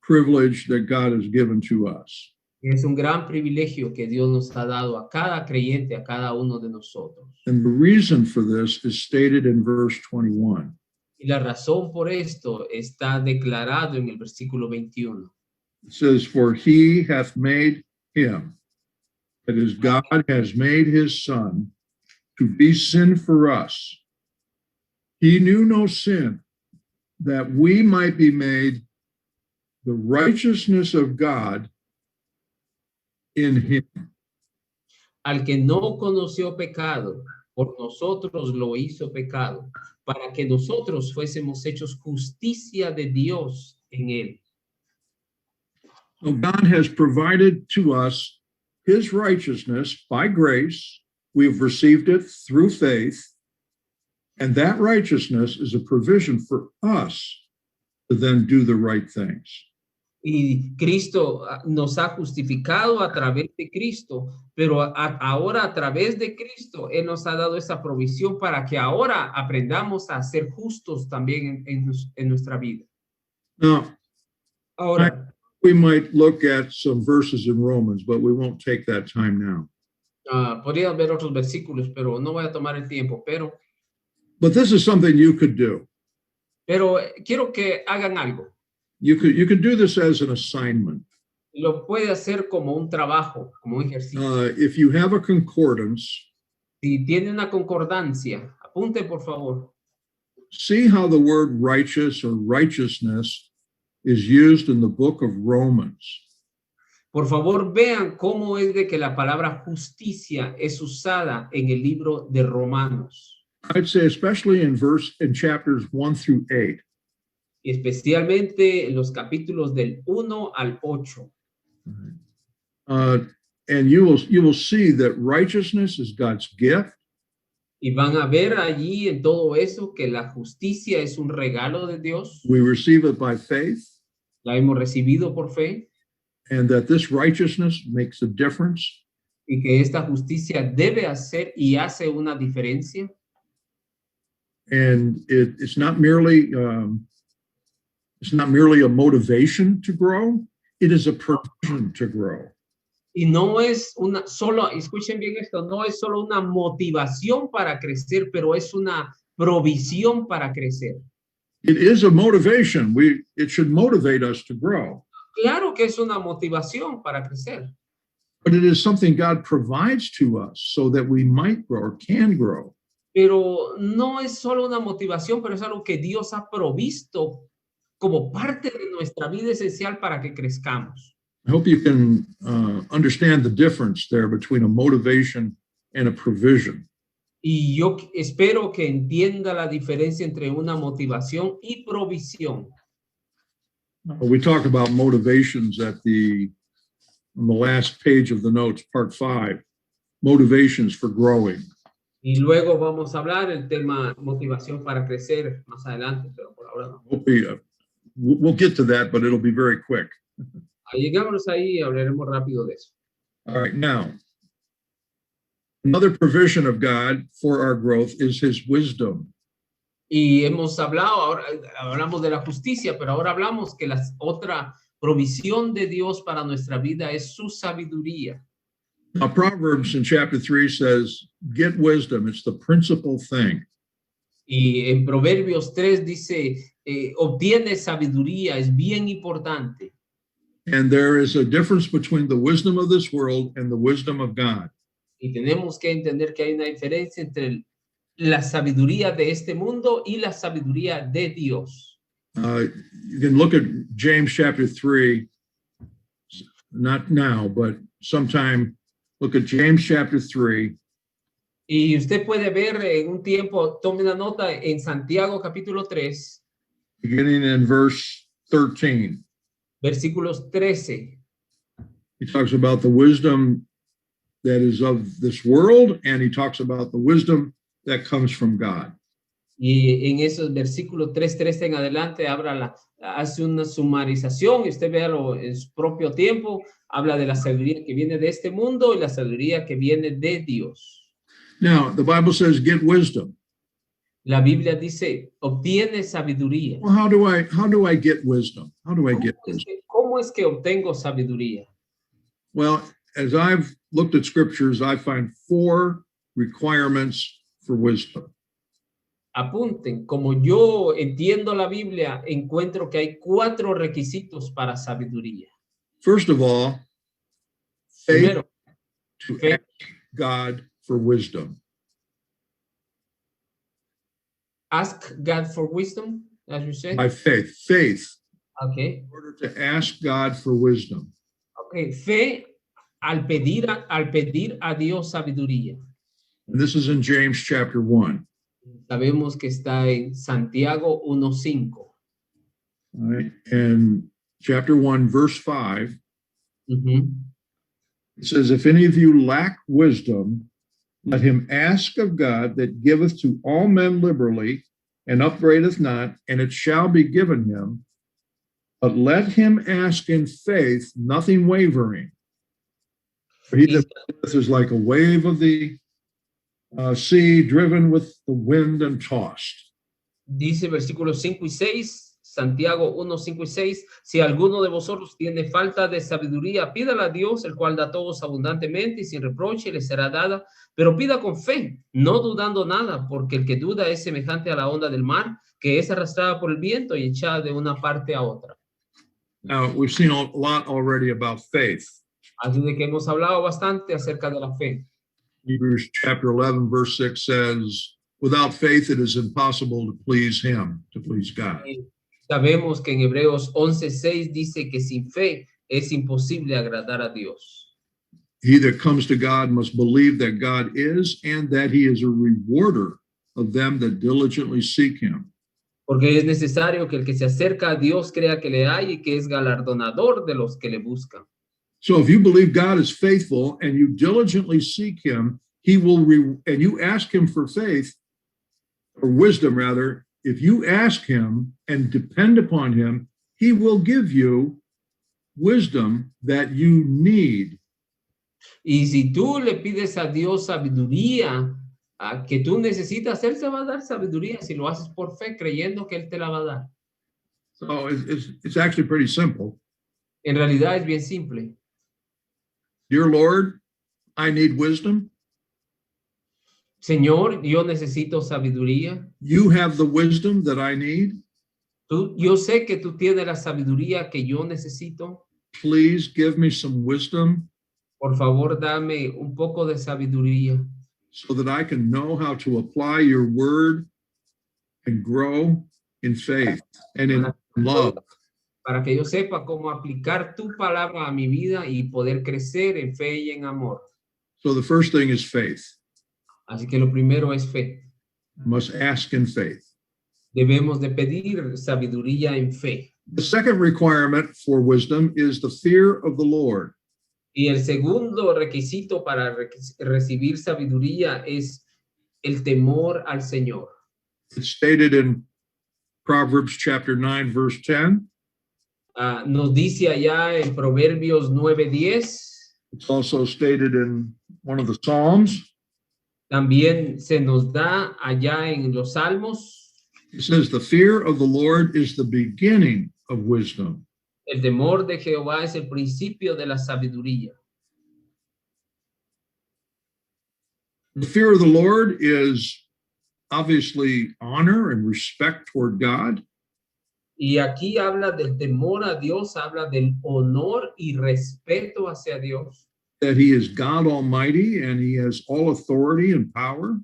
privilege that God has given to us. Es un gran privilegio que Dios nos ha dado a cada creyente, a cada uno de nosotros. And the reason for this is stated in verse 21. Y la razón por esto está declarado en el versículo 21. It says, "For he hath made him, that is, God has made his son, to be sin for us. He knew no sin, that we might be made the righteousness of God in him." Al que no conoció pecado, por nosotros lo hizo pecado, para que nosotros fuésemos hechos justicia de Dios en él. So God has provided to us his righteousness by grace. We have received it through faith. And that righteousness is a provision for us to then do the right things. Y Cristo nos ha justificado a través de Cristo, pero ahora a través de Cristo, Él nos ha dado esa provisión para que ahora aprendamos a ser justos también en nuestra vida. Now, Ahora, we might look at some verses in Romans, but we won't take that time now. podría ver otros versículos, pero no voy a tomar el tiempo, But this is something you could do. pero quiero que hagan algo. You could do this as an assignment. Lo puede hacer como un trabajo, como un ejercicio. If you have a concordance, Si tiene una concordancia, apunte por favor. see how the word righteous or righteousness is used in the book of Romans. Por favor, vean cómo es de que la palabra justicia es usada en el libro de Romanos. I'd say especially in chapters 1 through 8. Y especialmente en los capítulos del 1 al 8. And you will see that righteousness is God's gift. Y van a ver allí en todo eso que la justicia es un regalo de Dios. We receive it by faith. La hemos recibido por fe. And that this righteousness makes a difference. Y que esta justicia debe hacer y hace una diferencia. And it's not merely a motivation to grow. It is a provision to grow. Y no es escuchen bien esto, no es solo una motivación para crecer, pero es una provisión para crecer. It is a motivation. It should motivate us to grow. Claro que es una motivación para crecer. But it is something God provides to us so that we might grow or can grow. Pero no es solo una motivación, pero es algo que Dios ha provisto como parte de nuestra vida esencial para que crezcamos. I hope you can understand the difference there between a motivation and a provision. Y yo espero que entienda la diferencia entre una motivación y provisión. We talk about motivations on the last page of the notes, part 5, motivations for growing. Y luego vamos a hablar el tema motivación para crecer más adelante, pero por ahora no. We'll get to that, but it'll be very quick. Llegámonos ahí y hablaremos rápido de eso. All right, now, another provision of God for our growth is his wisdom. Y hemos hablado, hablamos de la justicia, pero ahora hablamos que la otra provisión de Dios para nuestra vida es su sabiduría. Now, Proverbs in chapter 3 says, get wisdom. It's the principal thing. Y en Proverbios 3 dice, obtiene sabiduría, es bien importante. And there is a difference between the wisdom of this world and the wisdom of God. Y tenemos que entender que hay una diferencia entre la sabiduría de este mundo y la sabiduría de Dios. You can look at James chapter 3, not now, but sometime. Look at James chapter 3. Y usted puede ver en un tiempo, tome una nota en Santiago capítulo 3, Beginning in verse 13. versículos 13. He talks about the wisdom that is of this world, and he talks about the wisdom that comes from God. Y en esos versículos 3:13 en adelante hace una sumarización y usted véalo en su propio tiempo. Habla de la sabiduría que viene de este mundo y la sabiduría que viene de Dios. Now, the Bible says, get wisdom. La Biblia dice, obtiene sabiduría. Well, how do I get wisdom? How do I get wisdom? ¿Cómo es que obtengo sabiduría? Well, as I've looked at scriptures, I find 4 requirements for wisdom. Apunten, como yo entiendo la Biblia, encuentro que hay 4 requisitos para sabiduría. First of all, faith Primero, to fe. ask God for wisdom. Ask God for wisdom, as you said. By faith, Okay. in order to ask God for wisdom. Okay. Fe al pedir a Dios sabiduría. And this is in James chapter 1. Sabemos que está en Santiago 1:5. All right. And chapter 1, verse 5, it says, if any of you lack wisdom, let him ask of God that giveth to all men liberally and upbraideth not, and it shall be given him. But let him ask in faith, nothing wavering. For he that believeth is like a wave of the sea, driven with the wind and tossed. Dice versículos 5 y 6, Santiago 1, 5 y 6, si alguno de vosotros tiene falta de sabiduría, pídala a Dios, el cual da a todos abundantemente y sin reproche le será dada, pero pida con fe, no dudando nada, porque el que duda es semejante a la onda del mar, que es arrastrada por el viento y echada de una parte a otra. Now, we've seen a lot already about faith. Así de que hemos hablado bastante acerca de la fe. Hebrews chapter 11, verse 6 says, without faith, it is impossible to please him, to please God. Sabemos que en Hebreos 11:6 dice que sin fe es imposible agradar a Dios. He that comes to God must believe that God is, and that he is a rewarder of them that diligently seek him. Porque es necesario que el que se acerca a Dios crea que le hay y que es galardonador de los que le buscan. So if you believe God is faithful and you diligently seek him, he will, and you ask him for faith, or wisdom rather, if you ask him and depend upon him, he will give you wisdom that you need. Y si tú le pides a Dios sabiduría que tú necesitas, Él te va a dar sabiduría si lo haces por fe, creyendo que Él te la va a dar. So it's actually pretty simple. En realidad es bien simple. Dear Lord, I need wisdom. Señor, yo necesito sabiduría. You have the wisdom that I need. Yo sé que tú tienes la sabiduría que yo necesito. Please give me some wisdom. Por favor, dame un poco de sabiduría. So that I can know how to apply your word and grow in faith and in love. Para que yo sepa cómo aplicar tu palabra a mi vida y poder crecer en fe y en amor. So the first thing is faith. Así que lo primero es fe. I must ask in faith. Debemos de pedir sabiduría en fe. The second requirement for wisdom is the fear of the Lord. Y el segundo requisito para recibir sabiduría es el temor al Señor. It's stated in Proverbs chapter 9, verse 10. Nos dice allá en Proverbios 9:10. It's also stated in one of the Psalms. También se nos da allá en los Salmos. It says, the fear of the Lord is the beginning of wisdom. El temor de Jehová es el principio de la sabiduría. The fear of the Lord is obviously honor and respect toward God. Y aquí habla del temor a Dios, habla del honor y respeto hacia Dios. That he is God Almighty and he has all authority and power.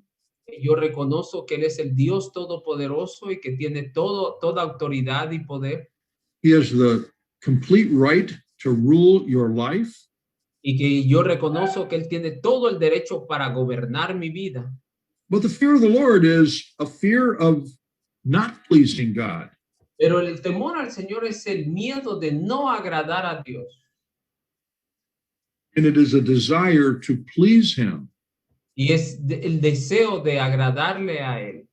Yo reconozco que Él es el Dios todopoderoso y que tiene toda autoridad y poder. He has the complete right to rule your life. Y que yo reconozco que Él tiene todo el derecho para gobernar mi vida. But the fear of the Lord is a fear of not pleasing God. Pero el temor al Señor es el miedo de no agradar a Dios. And it is a desire to please him. Y es el deseo de agradarle a Él.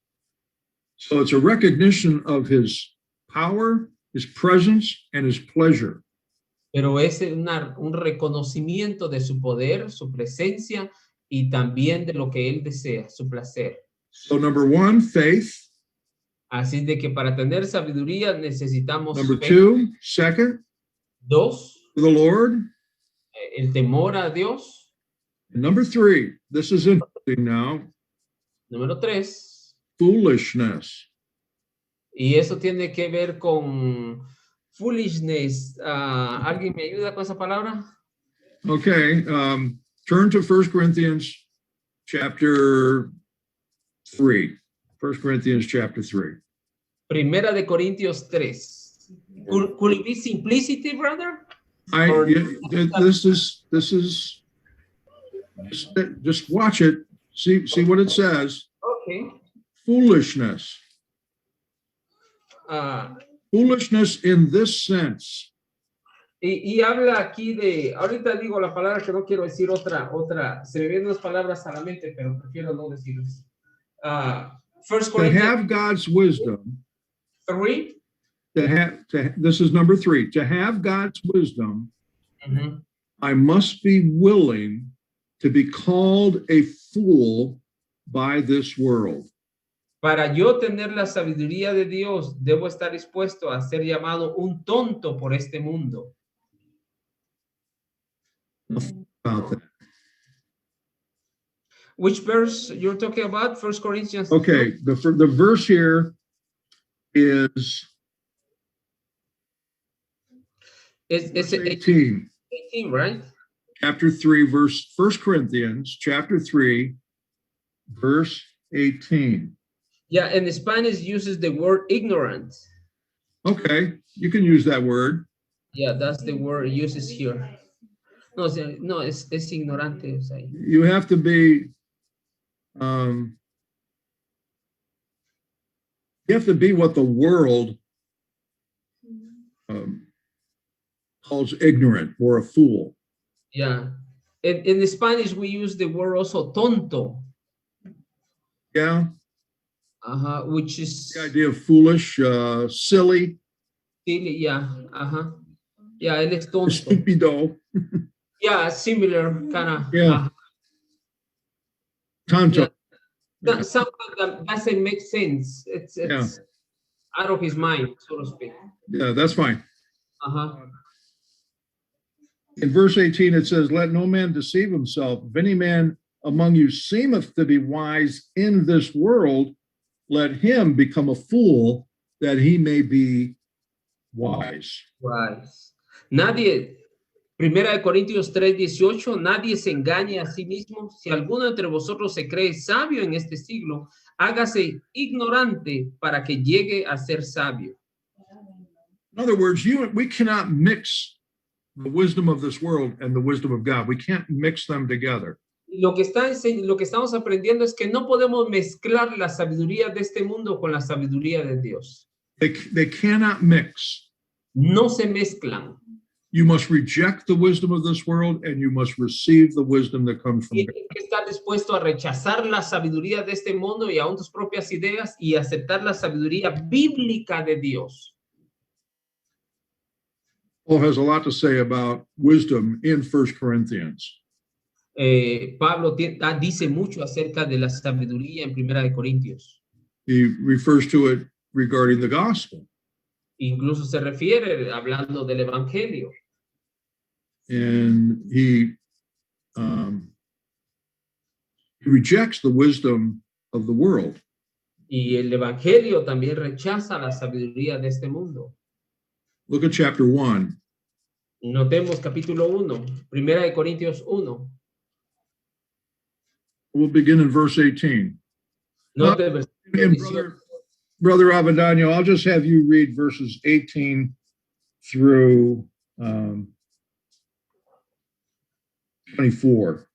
So it's a recognition of his power, his presence, and his pleasure. Pero es un reconocimiento de su poder, su presencia y también de lo que Él desea, su placer. So number one, faith. Así de que para tener sabiduría necesitamos Number fe. two, second, Dos, the Lord. el temor a Dios. And number three, this is interesting now, Número tres, foolishness. y eso tiene que ver con foolishness. ¿Alguien me ayuda con esa palabra? Okay, turn to 1 Corinthians chapter 3. 1 Corinthians chapter 3. Primera de Corintios 3. Could it be simplicity, brother? This is just watch it. See what it says. Okay. Foolishness. Foolishness in this sense. Y habla aquí de, ahorita digo la palabra que no quiero decir otra, se me vienen unas palabras a la mente, pero prefiero no decirlas. First To Corinthians have God's wisdom. 3. This is number 3. To have God's wisdom, Mm-hmm. I must be willing to be called a fool by this world. Para yo tener la sabiduría de Dios, debo estar dispuesto a ser llamado un tonto por este mundo. About that. Which verse you're talking about? 1 Corinthians. Okay, the verse here is It's 18. 18, right? Chapter 3, verse 1 Corinthians, chapter 3, verse 18. Yeah, and Spanish uses the word ignorant. Okay, you can use that word. Yeah, that's the word it uses here. No, es ignorante. O sea, You have to be what the world calls ignorant or a fool. yeah. In Spanish, we use the word also tonto. Yeah. Which is The idea of foolish, silly. silly, yeah. Yeah, él es tonto. Stupido. Yeah, similar kind of. Yeah. Tonto. Yeah. Something that doesn't make sense. It's out of his mind, so to speak. Yeah, that's fine. Uh-huh. In verse 18, it says, let no man deceive himself. If any man among you seemeth to be wise in this world, let him become a fool that he may be wise. Wise. Nadie, Primera de Corintios 3:18, nadie se engañe a sí mismo. Si alguno entre vosotros se cree sabio en este siglo, hágase ignorante para que llegue a ser sabio. In other words, we cannot mix the wisdom of this world and the wisdom of God. We can't mix them together. Lo que estamos aprendiendo es que no podemos mezclar la sabiduría de este mundo con la sabiduría de Dios. They cannot mix. No se mezclan. You must reject the wisdom of this world and you must receive the wisdom that comes from God. Tienes que estar dispuesto a rechazar la sabiduría de este mundo y aún tus propias ideas y aceptar la sabiduría bíblica de Dios. Paul has a lot to say about wisdom in 1 Corinthians. Pablo dice mucho acerca de la sabiduría en Primera de Corintios. He refers to it regarding the gospel. Incluso se refiere hablando del evangelio. And he rejects the wisdom of the world. Y el evangelio también rechaza la sabiduría de este mundo. Look at chapter 1. Notemos capítulo 1, Primera de Corintios 1. We'll begin in verse 18. Note el versículo And 18. Brother Avendano, I'll just have you read verses 18 through 24.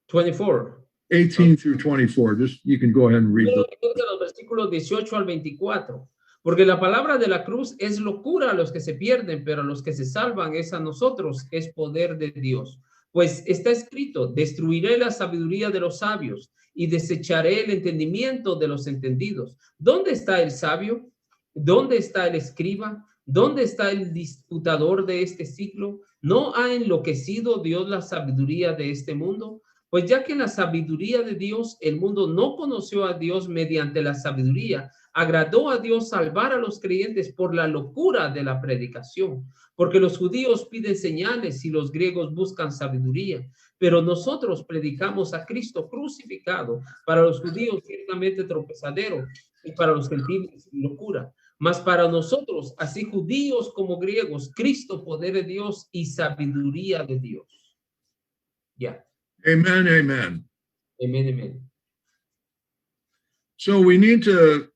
24. 18 through 24. Just you can go ahead and read Quiero those. leer de los versículos 18 al 24. Porque la palabra de la cruz es locura a los que se pierden, pero a los que se salvan es a nosotros, es poder de Dios. Pues está escrito, destruiré la sabiduría de los sabios y desecharé el entendimiento de los entendidos. ¿Dónde está el sabio? ¿Dónde está el escriba? ¿Dónde está el disputador de este siglo? ¿No ha enloquecido Dios la sabiduría de este mundo? Pues ya que la sabiduría de Dios, el mundo no conoció a Dios mediante la sabiduría, agradó a Dios salvar a los creyentes por la locura de la predicación, porque los judíos piden señales y los griegos buscan sabiduría, pero nosotros predicamos a Cristo crucificado, para los judíos ciertamente tropezadero y para los gentiles locura, mas para nosotros, así judíos como griegos, Cristo poder de Dios y sabiduría de Dios. Ya. Amen, amen. Amén, amén. So we need to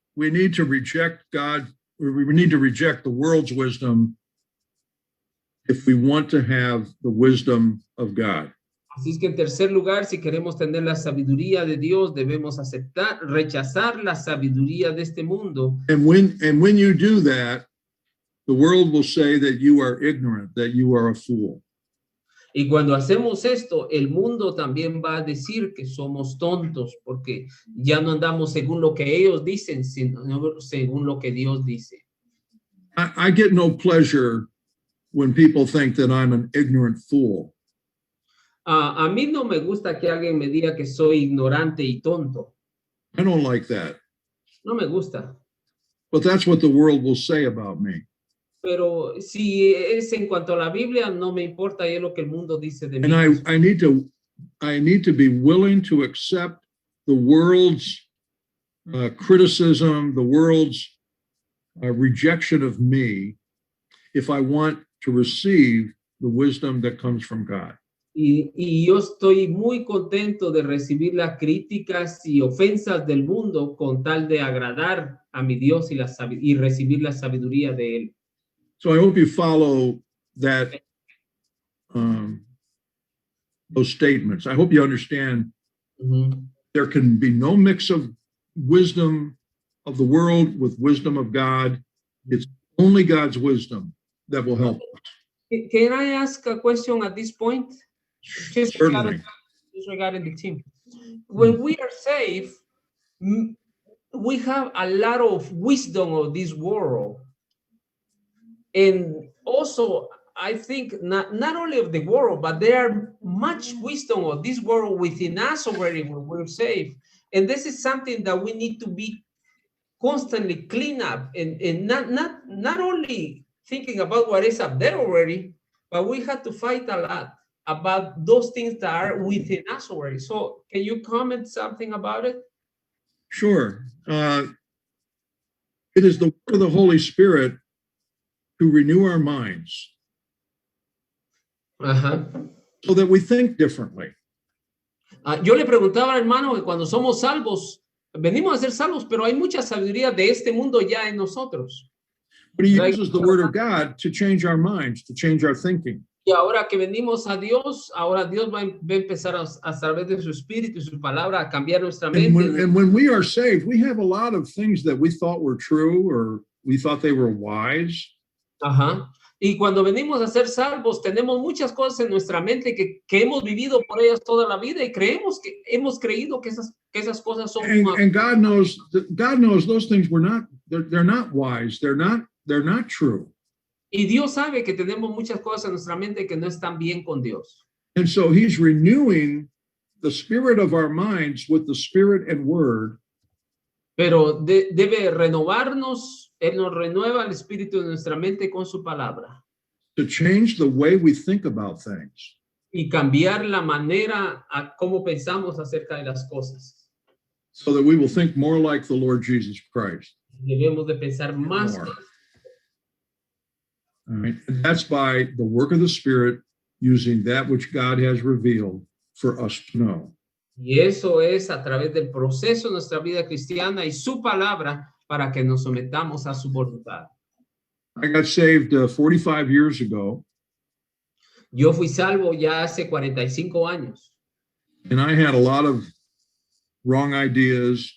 reject God, or we need to reject the world's wisdom if we want to have the wisdom of God. Así es que en tercer lugar, si queremos tener la sabiduría de Dios, debemos rechazar la sabiduría de este mundo. And when you do that, the world will say that you are ignorant, that you are a fool. Y cuando hacemos esto, el mundo también va a decir que somos tontos, porque ya no andamos según lo que ellos dicen, sino según lo que Dios dice. I get no pleasure when people think that I'm an ignorant fool. A mí no me gusta que alguien me diga que soy ignorante y tonto. I don't like that. No me gusta. But that's what the world will say about me. Pero si es en cuanto a la Biblia, no me importa, es lo que el mundo dice de mí. And I need to be willing to accept the world's criticism, the world's rejection of me, if I want to receive the wisdom that comes from God. Y yo estoy muy contento de recibir las críticas y ofensas del mundo con tal de agradar a mi Dios y recibir la sabiduría de Él. So I hope you follow that, those statements. I hope you understand there can be no mix of wisdom of the world with wisdom of God. It's only God's wisdom that will help us. Can I ask a question at this point? Just Certainly. regarding the team. When we are saved, we have a lot of wisdom of this world. And also, I think not only of the world, but there are much wisdom of this world within us already when we're saved. And this is something that we need to be constantly clean up and not only thinking about what is up there already, but we have to fight a lot about those things that are within us already. So can you comment something about it? Sure. It is the work of the Holy Spirit to renew our minds so that we think differently. Yo le preguntaba al hermano que cuando somos salvos, venimos a ser salvos, pero hay mucha sabiduría de este mundo ya en nosotros. But he uses the word of God to change our minds, to change our thinking. Y ahora que venimos a Dios, ahora Dios va a empezar a través de su espíritu y su palabra a cambiar nuestra mente. And when we are saved, we have a lot of things that we thought were true or we thought they were wise. Y cuando venimos a ser salvos, tenemos muchas cosas en nuestra mente que hemos vivido por ellas toda la vida y hemos creído que esas cosas son. And God knows those things they're not wise. They're not true. Y Dios sabe que tenemos muchas cosas en nuestra mente que no están bien con Dios. And so he's renewing the spirit of our minds with the spirit and word. Pero debe renovarnos, Él nos renueva el espíritu de nuestra mente con su palabra. To change the way we think about things. Y cambiar la manera a cómo pensamos acerca de las cosas. so that we will think more like the Lord Jesus Christ. Debemos de pensar más. More. All right. And that's by the work of the Spirit using that which God has revealed for us to know. Y eso es a través del proceso de nuestra vida cristiana y su palabra para que nos sometamos a su voluntad. I got saved 45 years ago, Yo fui salvo ya hace 45 años and I had a lot of wrong ideas.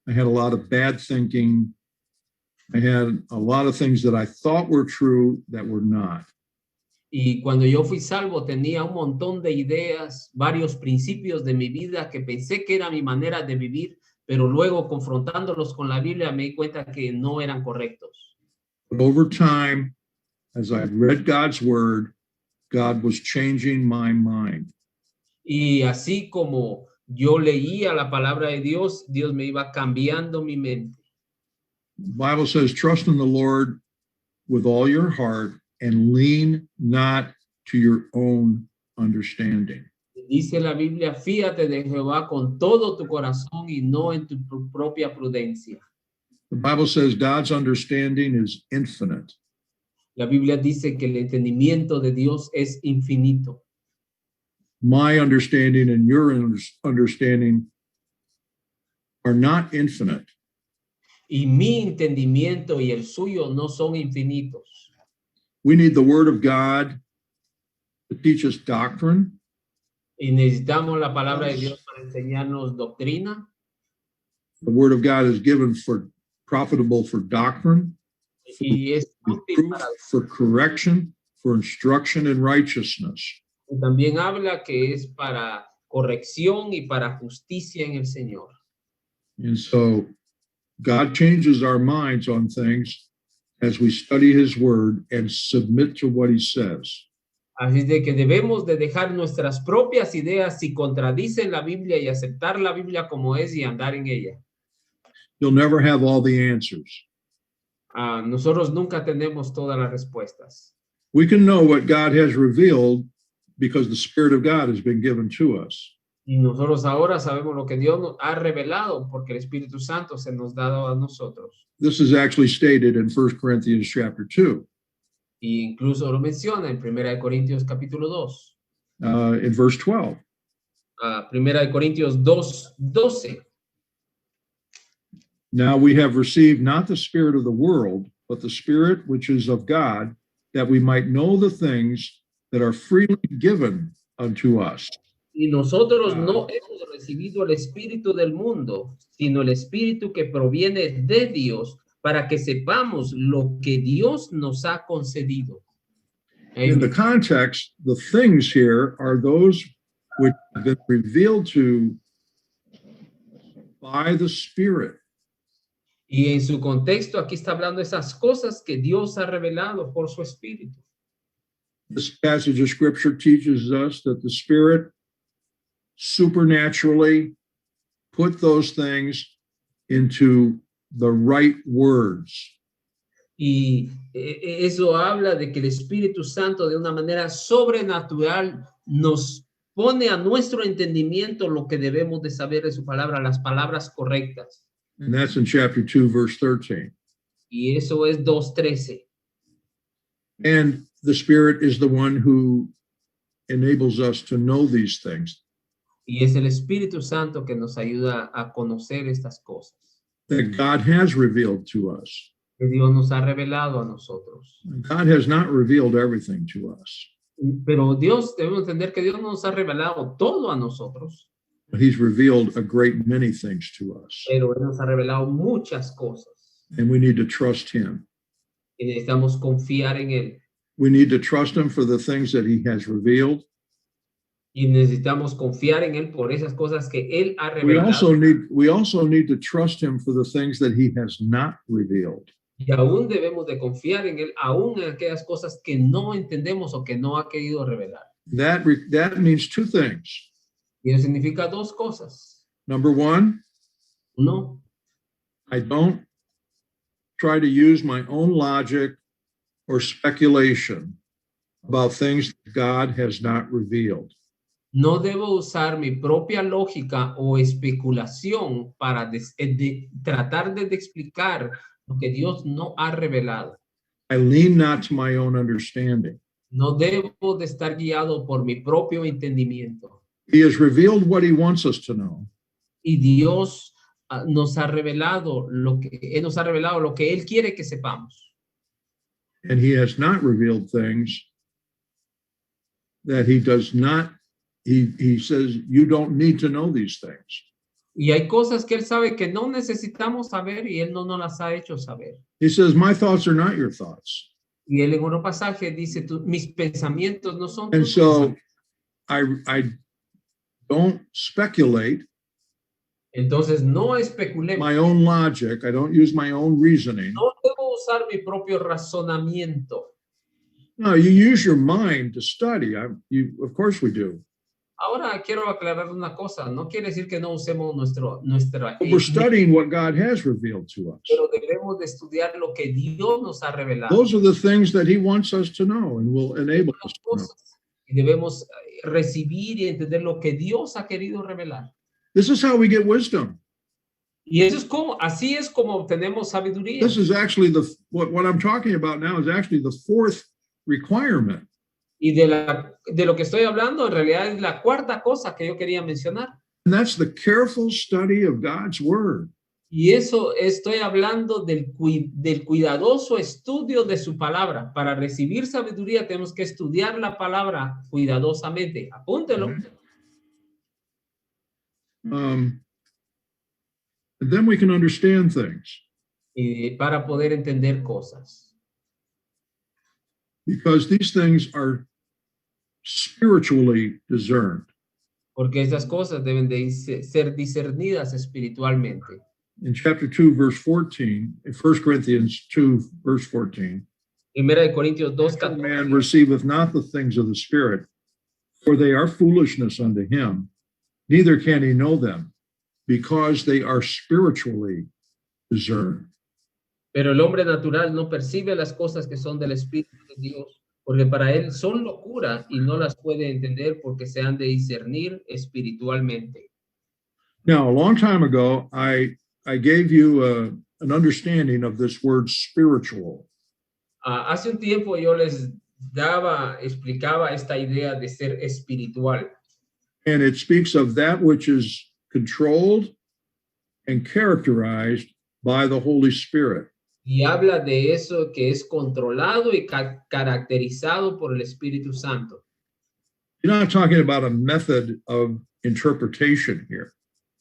I had a lot of bad thinking. I had a lot of things that I thought were true that were not. y cuando yo fui salvo tenía un montón de ideas, varios principios de mi vida que pensé que era mi manera de vivir, pero luego confrontándolos con la Biblia me di cuenta que no eran correctos. But over time, as I read God's word, God was changing my mind. Y así como yo leía la palabra de Dios, Dios me iba cambiando mi mente. The Bible says, trust in the Lord with all your heart and lean not to your own understanding. Dice la Biblia, fíate de Jehová con todo tu corazón y no en tu propia prudencia. The Bible says God's understanding is infinite. La Biblia dice que el entendimiento de Dios es infinito. My understanding and your understanding are not infinite. Y mi entendimiento y el suyo no son infinitos. We need the word of God to teach us doctrine. Y necesitamos la palabra de Dios para enseñarnos doctrina. The word of God is given for profitable for doctrine, Y es útil reproof, para, for correction, for instruction in righteousness. y también habla que es para corrección y para justicia en el Señor. And so God changes our minds on things as we study his word and submit to what he says. Así de que debemos de dejar nuestras propias ideas si contradicen la Biblia y aceptar la Biblia como es y andar en ella. You'll never have all the answers. Nosotros nunca tenemos todas las respuestas. We can know what God has revealed because the Spirit of God has been given to us. Y nosotros ahora sabemos lo que Dios nos ha revelado porque el Espíritu Santo se nos ha dado a nosotros. This is actually stated in 1 Corinthians chapter 2, Y incluso lo menciona en 1 Corintios capítulo 2. in verse 12. 1 Corintios 2:12. Now we have received not the spirit of the world, but the Spirit which is of God, that we might know the things that are freely given unto us. Y nosotros no hemos recibido el espíritu del mundo, sino el espíritu que proviene de Dios, para que sepamos lo que Dios nos ha concedido. In the context, the things here are those which have been revealed to by the Spirit. Y en su contexto, aquí está hablando de esas cosas que Dios ha revelado por su espíritu. This passage of scripture teaches us that the Spirit supernaturally put those things into the right words. Y eso habla de que el Espíritu Santo de una manera sobrenatural nos pone a nuestro entendimiento lo que debemos de saber de su palabra, las palabras correctas. And that's in chapter 2, verse 13. Y eso es 2:13. And the Spirit is the one who enables us to know these things, Y es el Espíritu Santo que nos ayuda a conocer estas cosas that God has revealed to us. que Dios nos ha revelado a nosotros. God has not revealed everything to us. Pero Dios, debemos entender que Dios nos ha revelado todo a nosotros, He's revealed a great many things to us. pero Él nos ha revelado muchas cosas And we need to trust him. y necesitamos confiar en Él. We need to trust him for the things that he has revealed. Y necesitamos confiar en Él por esas cosas que Él ha We revelado. also need to trust him for the things that he has not revealed. Y aún debemos de confiar en Él, aún en aquellas cosas que no entendemos o que no ha querido revelar. That means two things. Y eso significa dos cosas. Number one, Uno, I don't try to use my own logic or speculation about things that God has not revealed. No debo usar mi propia lógica o especulación para tratar de explicar lo que Dios no ha revelado. I lean not to my own understanding. No debo de estar guiado por mi propio entendimiento. He has revealed what he wants us to know. Y Dios nos ha revelado Él nos ha revelado lo que Él quiere que sepamos. And he has not revealed things that he does not, he says, you don't need to know these things. Y hay cosas que Él sabe que no necesitamos saber y Él no nos las ha hecho saber. He says, my thoughts are not your thoughts. Y Él en otro pasaje dice, mis pensamientos no son And tus so pensamientos. I don't speculate Entonces no especulemos. my own logic. I don't use my own reasoning. No debo usar mi propio razonamiento. No, you use your mind to study. Of course we do. Ahora quiero aclarar una cosa. No quiere decir que no usemos nuestra But we're studying what God has revealed to us. pero debemos de estudiar lo que Dios nos ha revelado. Those are the things that he wants us to know and will enable us to know. Y debemos recibir y entender lo que Dios ha querido revelar. This is how we get wisdom. Y eso es así es como obtenemos sabiduría. This is actually what I'm talking about now is actually the fourth requirement. Y de lo que estoy hablando, en realidad es la cuarta cosa que yo quería mencionar. And that's the careful study of God's word. Y eso estoy hablando del cuidadoso estudio de su palabra. Para recibir sabiduría tenemos que estudiar la palabra cuidadosamente. Apúntelo. And then we can understand things. Para poder entender cosas. Because these things are spiritually discerned. Porque esas cosas deben de ser discernidas espiritualmente. In chapter 2, verse 14, in 1 Corinthians 2, verse 14, Primera de Corintios 2:14. man receiveth not the things of the Spirit, for they are foolishness unto him, neither can he know them, because they are spiritually discerned. Pero el hombre natural no percibe las cosas que son del Espíritu de Dios, porque para él son locura y no las puede entender porque se han de discernir espiritualmente. Now, a long time ago, I gave you an understanding of this word spiritual. Hace un tiempo yo les explicaba esta idea de ser espiritual. And it speaks of that which is controlled and characterized by the Holy Spirit. Y habla de eso que es controlado y caracterizado por el Espíritu Santo. You're not talking about a method of interpretation here.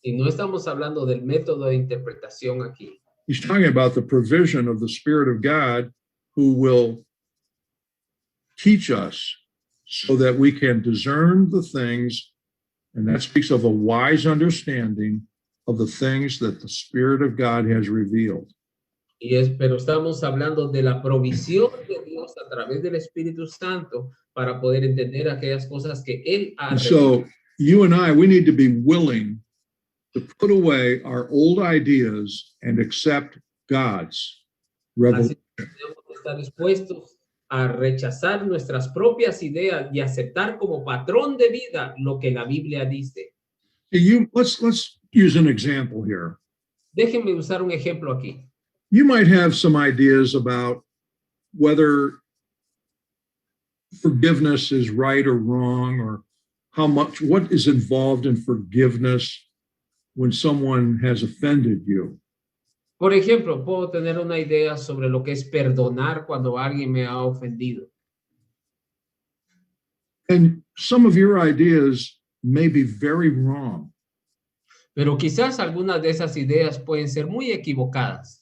Y no estamos hablando del método de interpretación aquí. He's talking about the provision of the Spirit of God who will teach us so that we can discern the things, and that speaks of a wise understanding of the things that the Spirit of God has revealed. Pero estamos hablando de la provisión de Dios a través del Espíritu Santo para poder entender aquellas cosas que Él ha revelado. So you and I, we need to be willing to put away our old ideas and accept God's revelation. Así tenemos que estar dispuestos a rechazar nuestras propias ideas y aceptar como patrón de vida lo que la Biblia dice. Let's use an example here. Déjenme usar un ejemplo aquí. You might have some ideas about whether forgiveness is right or wrong, or what is involved in forgiveness when someone has offended you. Por ejemplo, puedo tener una idea sobre lo que es perdonar cuando alguien me ha ofendido. And some of your ideas may be very wrong. Pero quizás algunas de esas ideas pueden ser muy equivocadas.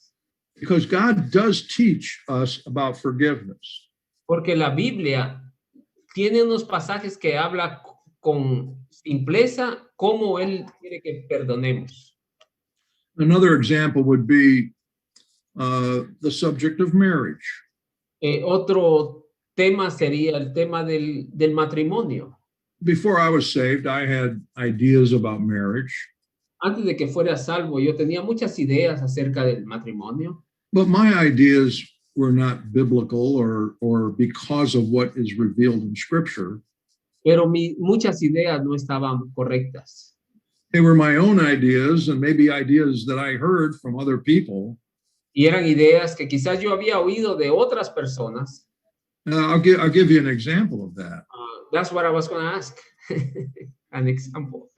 Because God does teach us about forgiveness. Porque la Biblia tiene unos pasajes que habla con simpleza cómo Él quiere que perdonemos. Another example would be the subject of marriage. Otro tema sería el tema del matrimonio. Before I was saved, I had ideas about marriage. Antes de que fuera salvo, yo tenía muchas ideas acerca del matrimonio. But my ideas were not biblical or because of what is revealed in Scripture. pero muchas ideas no estaban correctas. They were my own ideas and maybe ideas that I heard from other people. Y eran ideas que quizás yo había oído de otras personas. I'll give you an example of that. That's what I was going to ask. An example.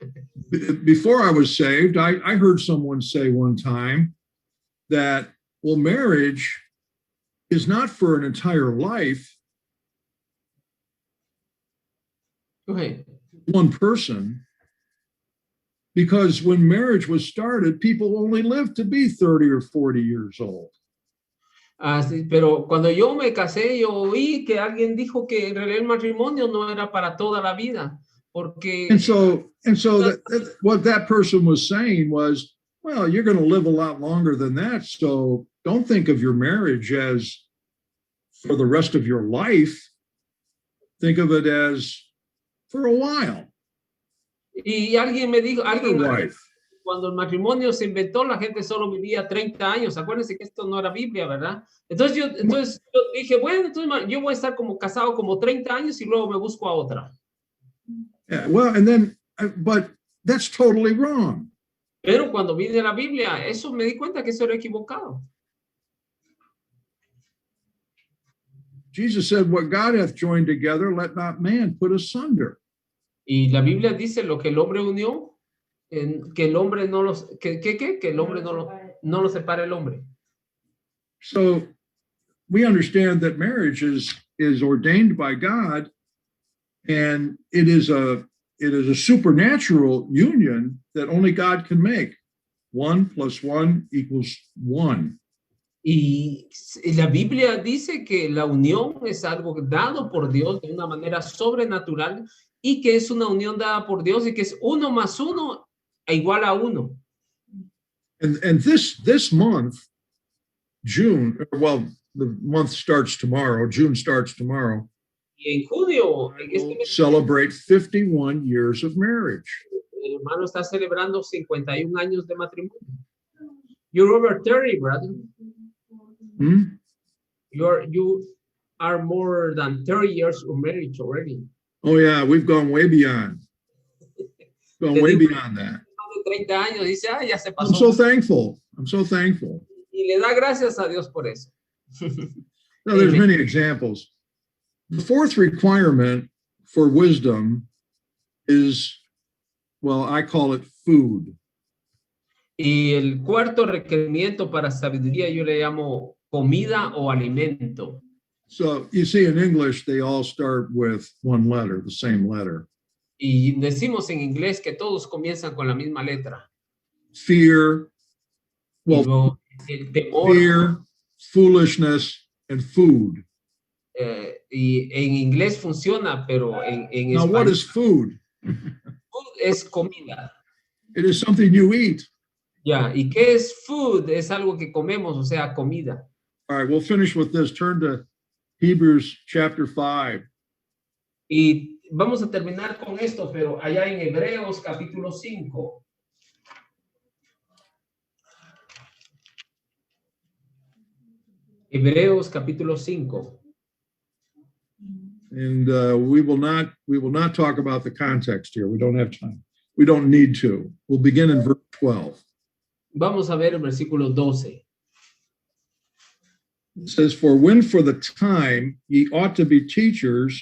Before I was saved, I heard someone say one time that, well, marriage is not for an entire life. Go ahead. One person, because when marriage was started, people only lived to be 30 or 40 years old. Sí, pero cuando yo me casé, yo oí que alguien dijo que en realidad el matrimonio no era para toda la vida, porque And so what that person was saying was, well, you're going to live a lot longer than that, so don't think of your marriage as for the rest of your life. Think of it as for a while. y alguien me dijo, alguien For life. cuando el matrimonio se inventó, la gente solo vivía 30 años. Acuérdense que esto no era Biblia, ¿verdad? Entonces yo dije, bueno, entonces yo voy a estar como casado como 30 años y luego me busco a otra. Yeah, well, and then, but that's totally wrong. Pero cuando vine a la Biblia, eso me di cuenta que eso era equivocado. Jesus said, what God hath joined together, let not man put asunder. Y la Biblia dice lo que el hombre unió, que el hombre no los, que el hombre no lo separa el hombre. So we understand that marriage is ordained by God, and it is a supernatural union that only God can make. 1 + 1 = 1. Y la Biblia dice que la unión es algo dado por Dios de una manera sobrenatural y que es una unión dada por Dios y que es 1 + 1 igual a 1. And this month, June, well, the month starts tomorrow, June starts tomorrow. Y en junio, Celebrate 51 years of marriage. el hermano está celebrando 51 años de matrimonio. You're over 30, brother. Hmm? You are more than 30 years of marriage already. Oh yeah, we've gone way beyond. Gone way beyond that. De 30 años, dice, ya se pasó. I'm so thankful. I'm so thankful. Y le da gracias a Dios por eso. Now, there's many examples. The fourth requirement for wisdom is, well, I call it food. Y el cuarto requerimiento para sabiduría yo le llamo comida o alimento. So you see, in English, they all start with one letter, the same letter. Y decimos en inglés que todos comienzan con la misma letra. Fear, well, el temor, fear, foolishness, and food. Y en inglés funciona, pero en Now, español, what is food? food es comida. It is something you eat. Ya, ¿y qué es food? Es algo que comemos, o sea, comida. All right, we'll finish with this. Turn to Hebrews chapter 5. Y vamos a terminar con esto, pero allá en Hebreos capítulo 5. Hebreos capítulo 5. And we will not talk about the context here. We don't have time. We don't need to. We'll begin in verse 12. Vamos a ver el versículo 12. It says, for when for the time ye ought to be teachers,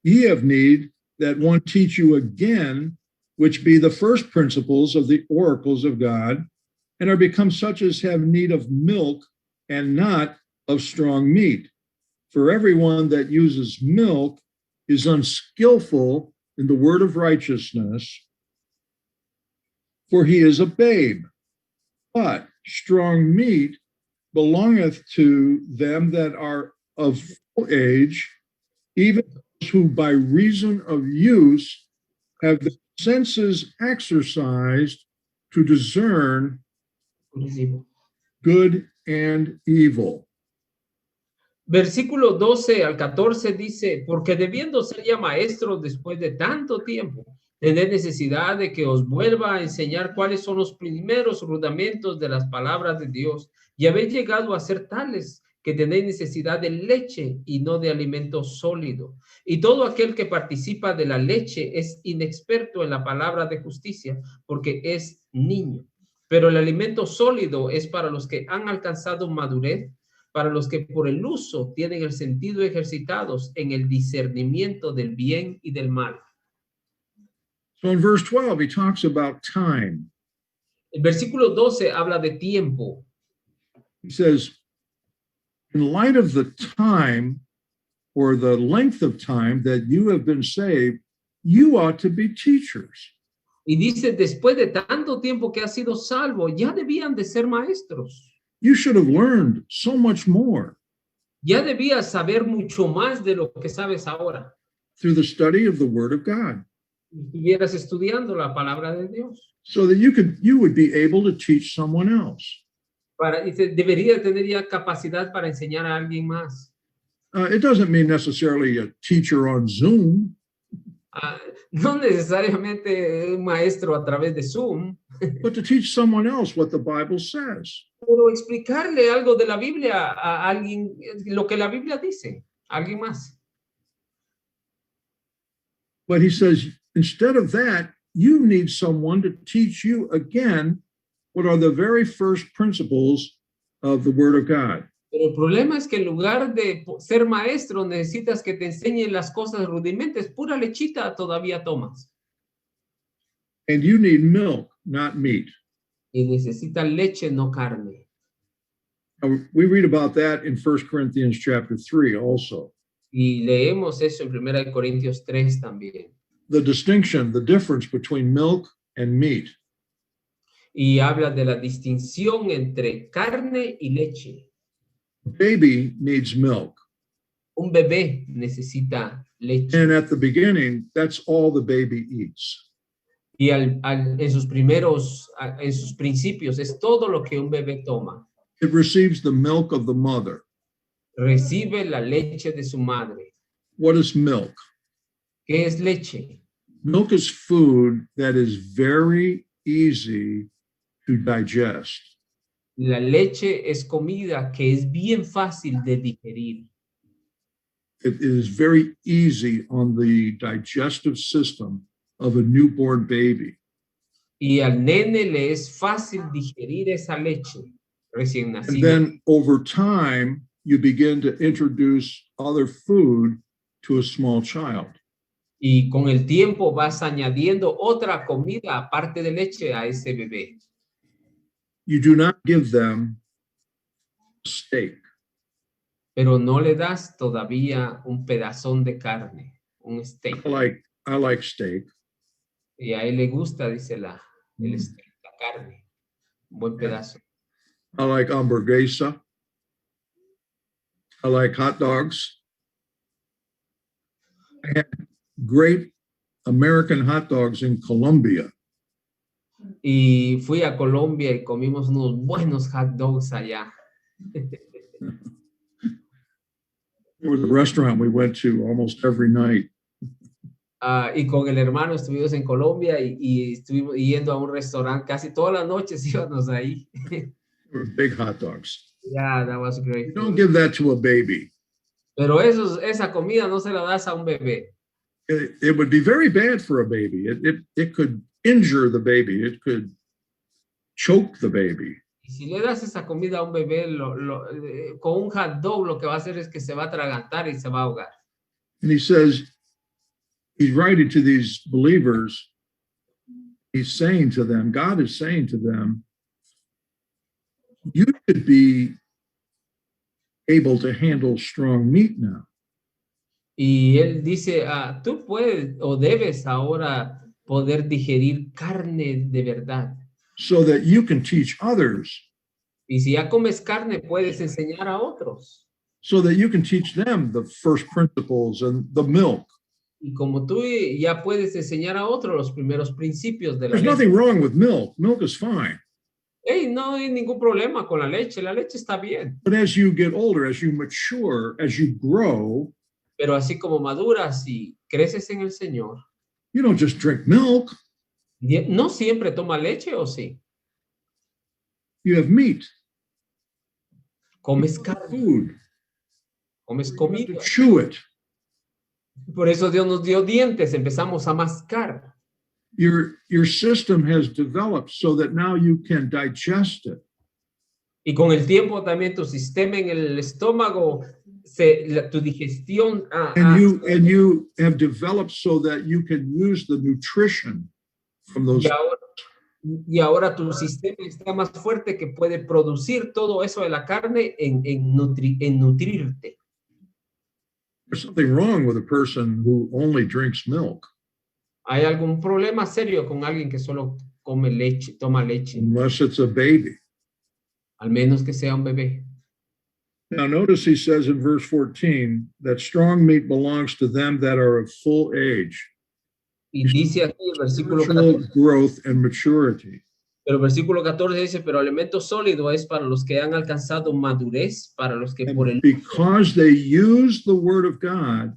ye have need that one teach you again, which be the first principles of the oracles of God, and are become such as have need of milk and not of strong meat. For everyone that uses milk is unskillful in the word of righteousness, for he is a babe. But strong meat belongeth to them that are of full age, even those who by reason of use have the senses exercised to discern good and evil. Versículo 12 al 14 dice, porque debiendo ser ya maestros después de tanto tiempo, tened necesidad de que os vuelva a enseñar cuáles son los primeros rudamentos de las palabras de Dios, y habéis llegado a ser tales que tenéis necesidad de leche y no de alimento sólido. Y todo aquel que participa de la leche es inexperto en la palabra de justicia, porque es niño. Pero el alimento sólido es para los que han alcanzado madurez, para los que por el uso tienen el sentido ejercitados en el discernimiento del bien y del mal. So in verse 12, he talks about time. El versículo 12 habla de tiempo. He says, in light of the time or the length of time that you have been saved, you ought to be teachers. Y dice, después de tanto tiempo que has sido salvo, ya debían de ser maestros. You should have learned so much more Ya debías saber mucho más de lo que sabes ahora. through the study of the Word of God, Si estuvieras estudiando la palabra de Dios. so that you would be able to teach someone else. Debería tener ya capacidad para enseñar a alguien más. It doesn't mean necessarily a teacher on Zoom, No necesariamente un maestro a través de Zoom, but to teach someone else what the Bible says. pero explicarle algo de la Biblia a alguien, lo que la Biblia dice, a alguien más. But he says, instead of that, you need someone to teach you again what are the very first principles of the Word of God. Pero el problema es que en lugar de ser maestro, necesitas que te enseñen las cosas rudimentes. Pura lechita todavía tomas. And you need milk, not meat. Y necesitas leche, no carne. Now, we read about that in 1 Corinthians chapter 3 also. Y leemos eso en 1 Corintios 3 también. The distinction, the difference between milk and meat. Y habla de la distinción entre carne y leche. A baby needs milk. Un bebé necesita leche. And at the beginning, that's all the baby eats. Y en sus principios es todo lo que un bebé toma. It receives the milk of the mother. Recibe la leche de su madre. What is milk? ¿Qué es leche? Milk is food that is very easy to digest. La leche es comida que es bien fácil de digerir. It is very easy on the digestive system of a newborn baby. Y al nene le es fácil digerir esa leche recién And nacida. then over time, you begin to introduce other food to a small child. Y con el tiempo vas añadiendo otra comida aparte de leche a ese bebé. You do not give them steak. Pero no le das todavía un pedazón de carne, un steak. I like steak. Y a él le gusta, dice el steak, la carne, un buen pedazo. I like hamburguesa. I like hot dogs. I had great American hot dogs in Colombia. Y fui a Colombia y comimos unos buenos hot dogs allá. It was a restaurant we went to almost every night. Y con el hermano estuvimos en Colombia y estuvimos yendo a un restaurante casi todas las noches íbamos ahí. They were big hot dogs. Yeah, that was great. You don't give that to a baby. Pero esa comida no se la das a un bebé. It would be very bad for a baby. It could injure the baby. It could choke the baby. Y si le das esa comida a un bebé, con un hot dog lo que va a hacer es que se va a atragantar y se va a ahogar. And he says, he's writing to these believers, he's saying to them, God is saying to them, you could be able to handle strong meat now. Y él dice, tú puedes o debes ahora poder digerir carne de verdad. So that you can teach others. Y si ya comes carne, puedes enseñar a otros. So that you can teach them the first principles and the milk. Y como tú ya puedes enseñar a otros los primeros principios de la There's leche. nothing wrong with milk. Milk is fine. Hey, no hay ningún problema con la leche está bien. But as you get older, as you mature, as you grow, Pero así como maduras y creces en el Señor, you don't just drink milk. no siempre toma leche, ¿o sí? You have meat. comes carne, Food. comes You have to comida. chew it. Por eso Dios nos dio dientes, empezamos a mascar. Your system has developed so that now you can digest it. Y con el tiempo también tu sistema en el estómago, tu digestión. And you have developed so that you can use the nutrition from those. Y ahora tu sistema está más fuerte que puede producir todo eso de la carne en nutrirte. There's something wrong with a person who only drinks milk. Hay algún problema serio con alguien que solo come leche, toma leche. Unless it's a baby. Al menos que sea un bebé. Now notice he says in verse 14 that strong meat belongs to them that are of full age. Y dice aquí el versículo 14. Growth and maturity. Pero el versículo 14 dice, pero alimento sólido es para los que han alcanzado madurez, para los que por el... Because they use the word of God,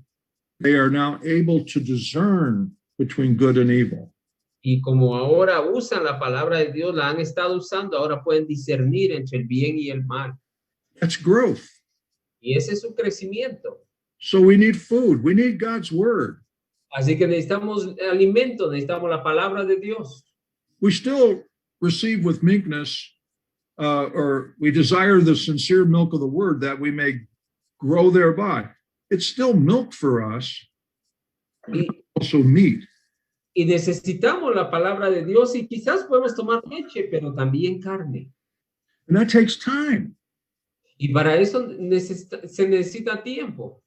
they are now able to discern between good and evil. Y como ahora usan la palabra de Dios, la han estado usando, ahora pueden discernir entre el bien y el mal. That's growth. Y ese es su crecimiento. So we need food. We need God's word. Así que necesitamos alimento, necesitamos la palabra de Dios. We still receive with meekness, or we desire the sincere milk of the word that we may grow thereby. It's still milk for us, but also meat. Y necesitamos la palabra de Dios y quizás podemos tomar leche, pero también carne. And that takes time. Y para eso se necesita tiempo.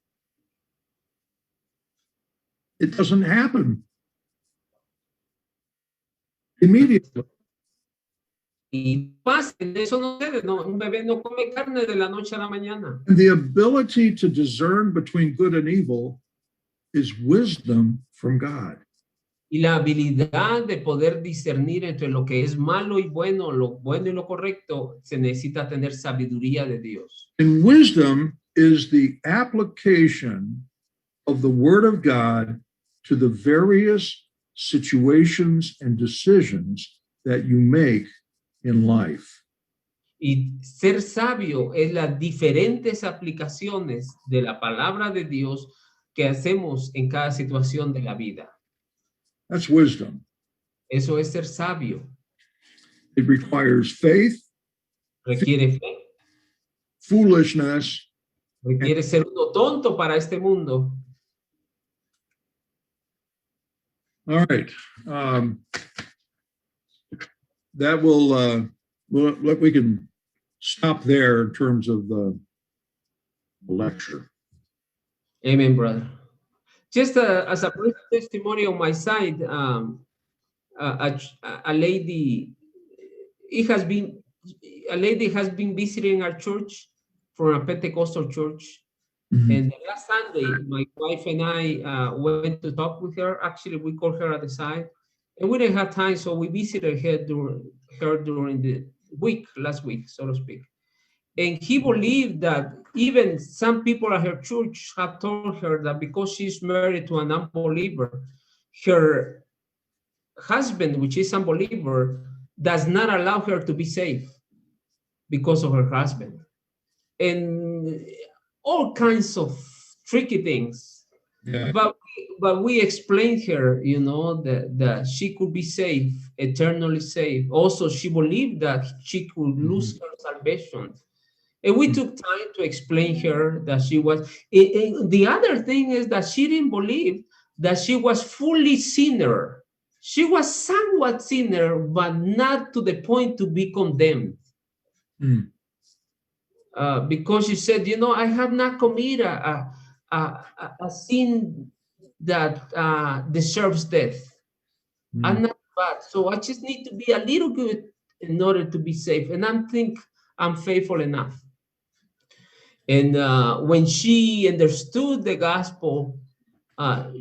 It doesn't happen immediately. Y pasa, eso no sucede, no, un bebé no come carne de la noche a la mañana. And the ability to discern between good and evil is wisdom from God. Y la habilidad de poder discernir entre lo que es malo y bueno, lo bueno y lo correcto, se necesita tener sabiduría de Dios. And wisdom is the application of the word of God to the various situations and decisions that you make in life. Y ser sabio es las diferentes aplicaciones de la palabra de Dios que hacemos en cada situación de la vida. That's wisdom. Eso es ser sabio. It requires faith, Requiere fe, foolishness, requiere ser uno tonto para este mundo. All right. That will, we can stop there in terms of the lecture. Amen, brother. Just as a brief testimony on my side, a lady has been visiting our church from a Pentecostal church. Mm-hmm. And last Sunday, my wife and I went to talk with her. Actually, we called her at the side, and we didn't have time, so we visited her during the week, last week, so to speak. And he believed that even some people at her church have told her that because she's married to an unbeliever, her husband, which is unbeliever, does not allow her to be saved because of her husband. And all kinds of tricky things. Yeah. But we explained her, you know, that she could be saved, eternally saved. Also, she believed that she could lose her salvation. And we took time to explain her that she was. The other thing is that she didn't believe that she was fully sinner. She was somewhat sinner, but not to the point to be condemned. Mm. Because she said, you know, I have not committed a sin that deserves death. Mm. I'm not bad, so I just need to be a little good in order to be safe. And I think I'm faithful enough. And when she understood the gospel,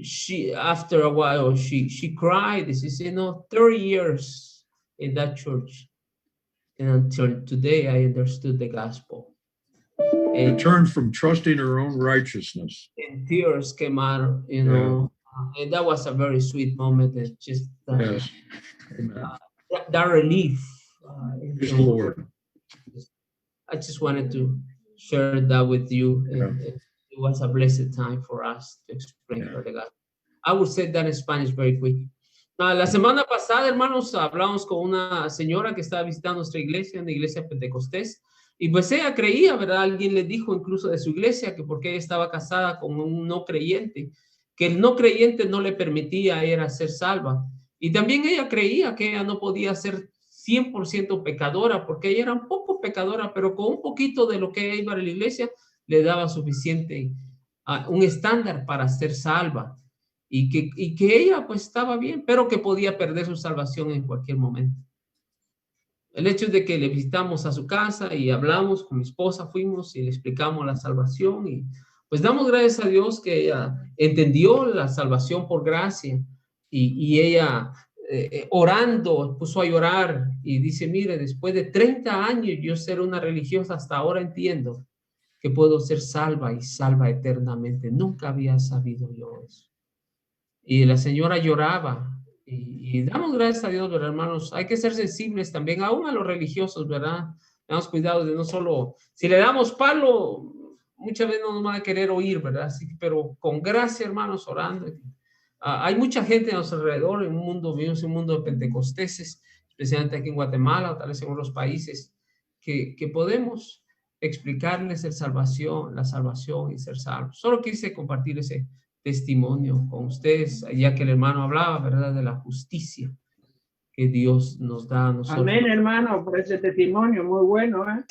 she, after a while, she cried. She said, you know, 30 years in that church. And until today, I understood the gospel. And turned from trusting her own righteousness. And tears came out, you know. Yeah. And that was a very sweet moment. That just yes. that relief. Praise the Lord. I just wanted to share that with you. Yeah. It was a blessed time for us to explain Yeah. the gospel. I would say that in Spanish very quick. La semana pasada, hermanos, hablamos con una señora que estaba visitando nuestra iglesia, una iglesia pentecostés, y pues ella creía, ¿verdad? Alguien le dijo incluso de su iglesia que porque ella estaba casada con un no creyente, que el no creyente no le permitía a ella ser salva. Y también ella creía que ella no podía ser 100% pecadora, porque ella era un poco pecadora, pero con un poquito de lo que ella iba a la iglesia, le daba suficiente, un estándar para ser salva. Y que ella pues estaba bien, pero que podía perder su salvación en cualquier momento. El hecho de que le visitamos a su casa y hablamos con mi esposa, fuimos y le explicamos la salvación y pues damos gracias a Dios que ella entendió la salvación por gracia y ella orando, puso a llorar y dice, mire, después de 30 años yo ser una religiosa, hasta ahora entiendo que puedo ser salva y salva eternamente. Nunca había sabido yo eso. Y la señora lloraba y damos gracias a Dios, ¿verdad, hermanos? Hay que ser sensibles también, aún a los religiosos, ¿verdad? Damos cuidado de no solo, si le damos palo, muchas veces no nos van a querer oír, ¿verdad? Así, pero con gracia, hermanos, orando. Hay mucha gente a nuestro alrededor, en un mundo, vivimos en un mundo de pentecosteses, especialmente aquí en Guatemala, o tal vez en otros países, que podemos explicarles la salvación y ser salvos. Solo quise compartir ese testimonio con ustedes, ya que el hermano hablaba, ¿verdad?, de la justicia que Dios nos da a nosotros. Amén, hermano, por ese testimonio, muy bueno, ¿eh?